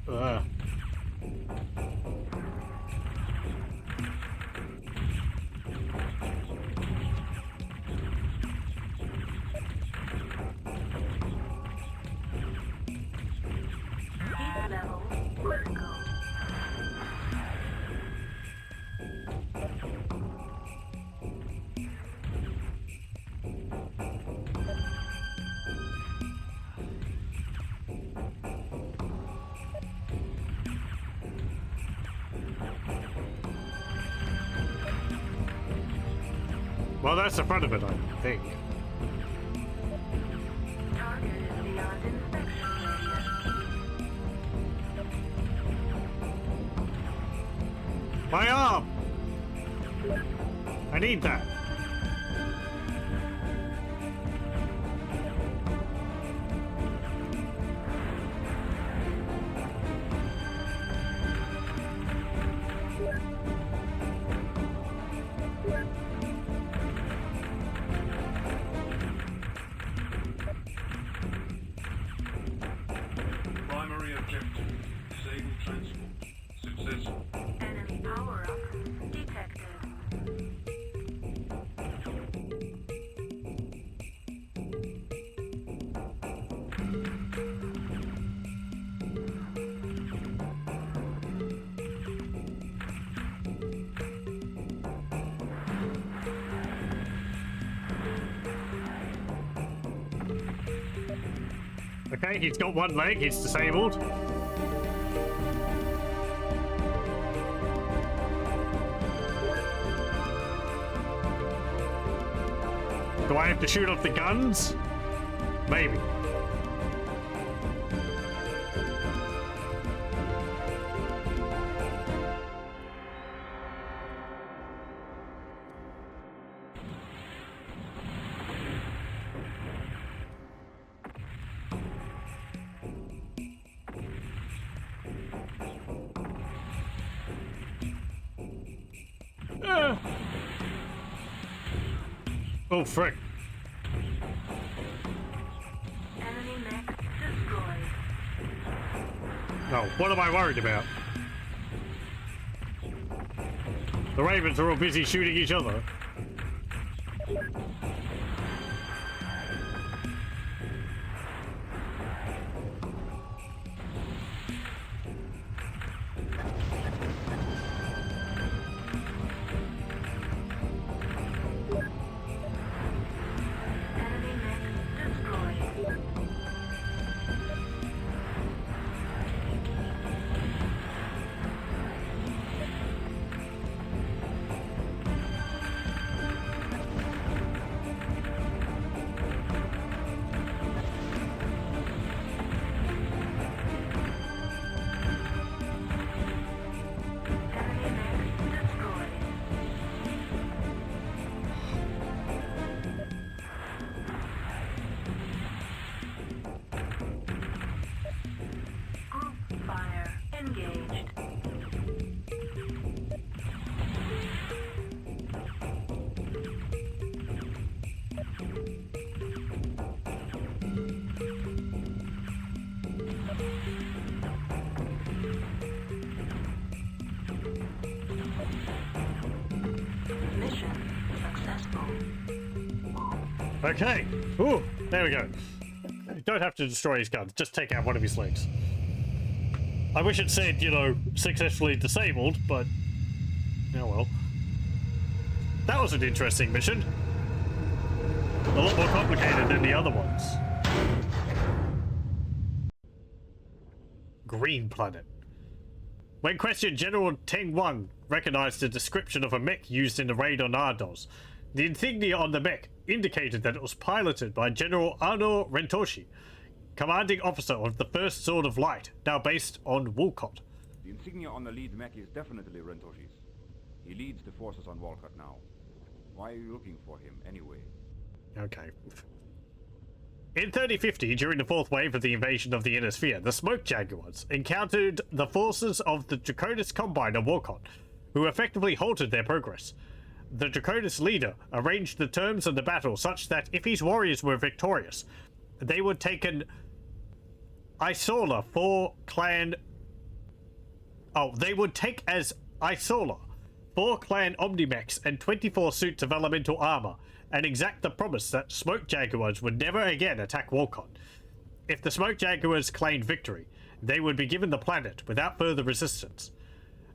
Ugh. Heat level critical. Well, that's the front of it, I think. Target is beyond inspection radius. My arm! I need that. Primary objective, disable transport. Successful. Enemy power-up detected. Okay, he's got one leg, he's disabled. Do I have to shoot off the guns? Maybe. Oh, frick. Enemy mech destroyed. No, what am I worried about? The Ravens are all busy shooting each other. Enemy mech destroyed. Enemy mech destroyed. Group fire engaged. Mission successful. Okay. Ooh, there we go. You don't have to destroy his guns, just take out one of his legs. I wish it said, you know, successfully disabled, but... oh well. That was an interesting mission. A lot more complicated than the other ones. Green planet. When questioned, General Teng-Wan recognized the description of a mech used in the raid on Ardos. The insignia on the mech indicated that it was piloted by General Arno Rentoshi, commanding officer of the First Sword of Light, now based on Walcott. The insignia on the lead mech is definitely Rentoshi's. He leads the forces on Walcott now. Why are you looking for him, anyway? Okay. In 3050, during the fourth wave of the invasion of the Inner Sphere, the Smoke Jaguars encountered the forces of the Draconis Combine on Walcott, who effectively halted their progress. The Draconis leader arranged the terms of the battle such that if his warriors were victorious, they would take an Isola for clan... Oh, they would take as Isola 4 clan Omnimex and 24 suits of elemental armor, and exact the promise that Smoke Jaguars would never again attack Walcott. If the Smoke Jaguars claimed victory, they would be given the planet without further resistance.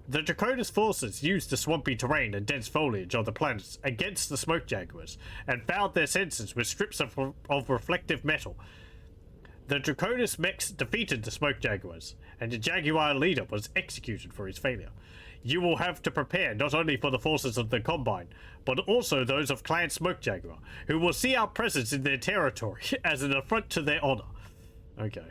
The Draconis forces used the swampy terrain and dense foliage of the planets against the Smoke Jaguars, and fouled their senses with strips of reflective metal. The Draconis mechs defeated the Smoke Jaguars, and the Jaguar leader was executed for his failure. You will have to prepare not only for the forces of the Combine, but also those of Clan Smoke Jaguar, who will see our presence in their territory as an affront to their honor. Okay.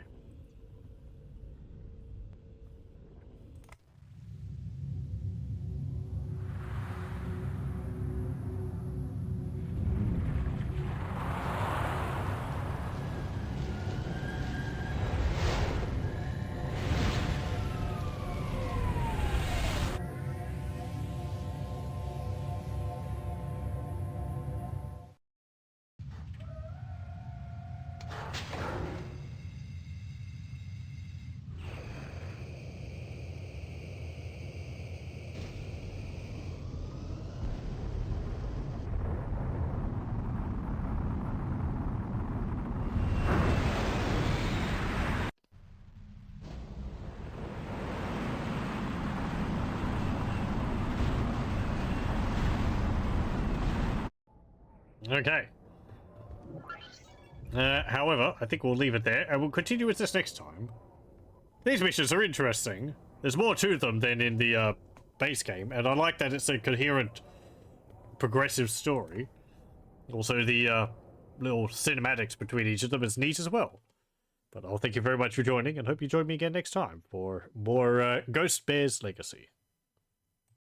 Okay. However, I think we'll leave it there, and we'll continue with this next time. These missions are interesting. There's more to them than in the base game, and I like that it's a coherent, progressive story. Also, the little cinematics between each of them is neat as well. But I'll thank you very much for joining, and hope you join me again next time for more Ghost Bear's Legacy.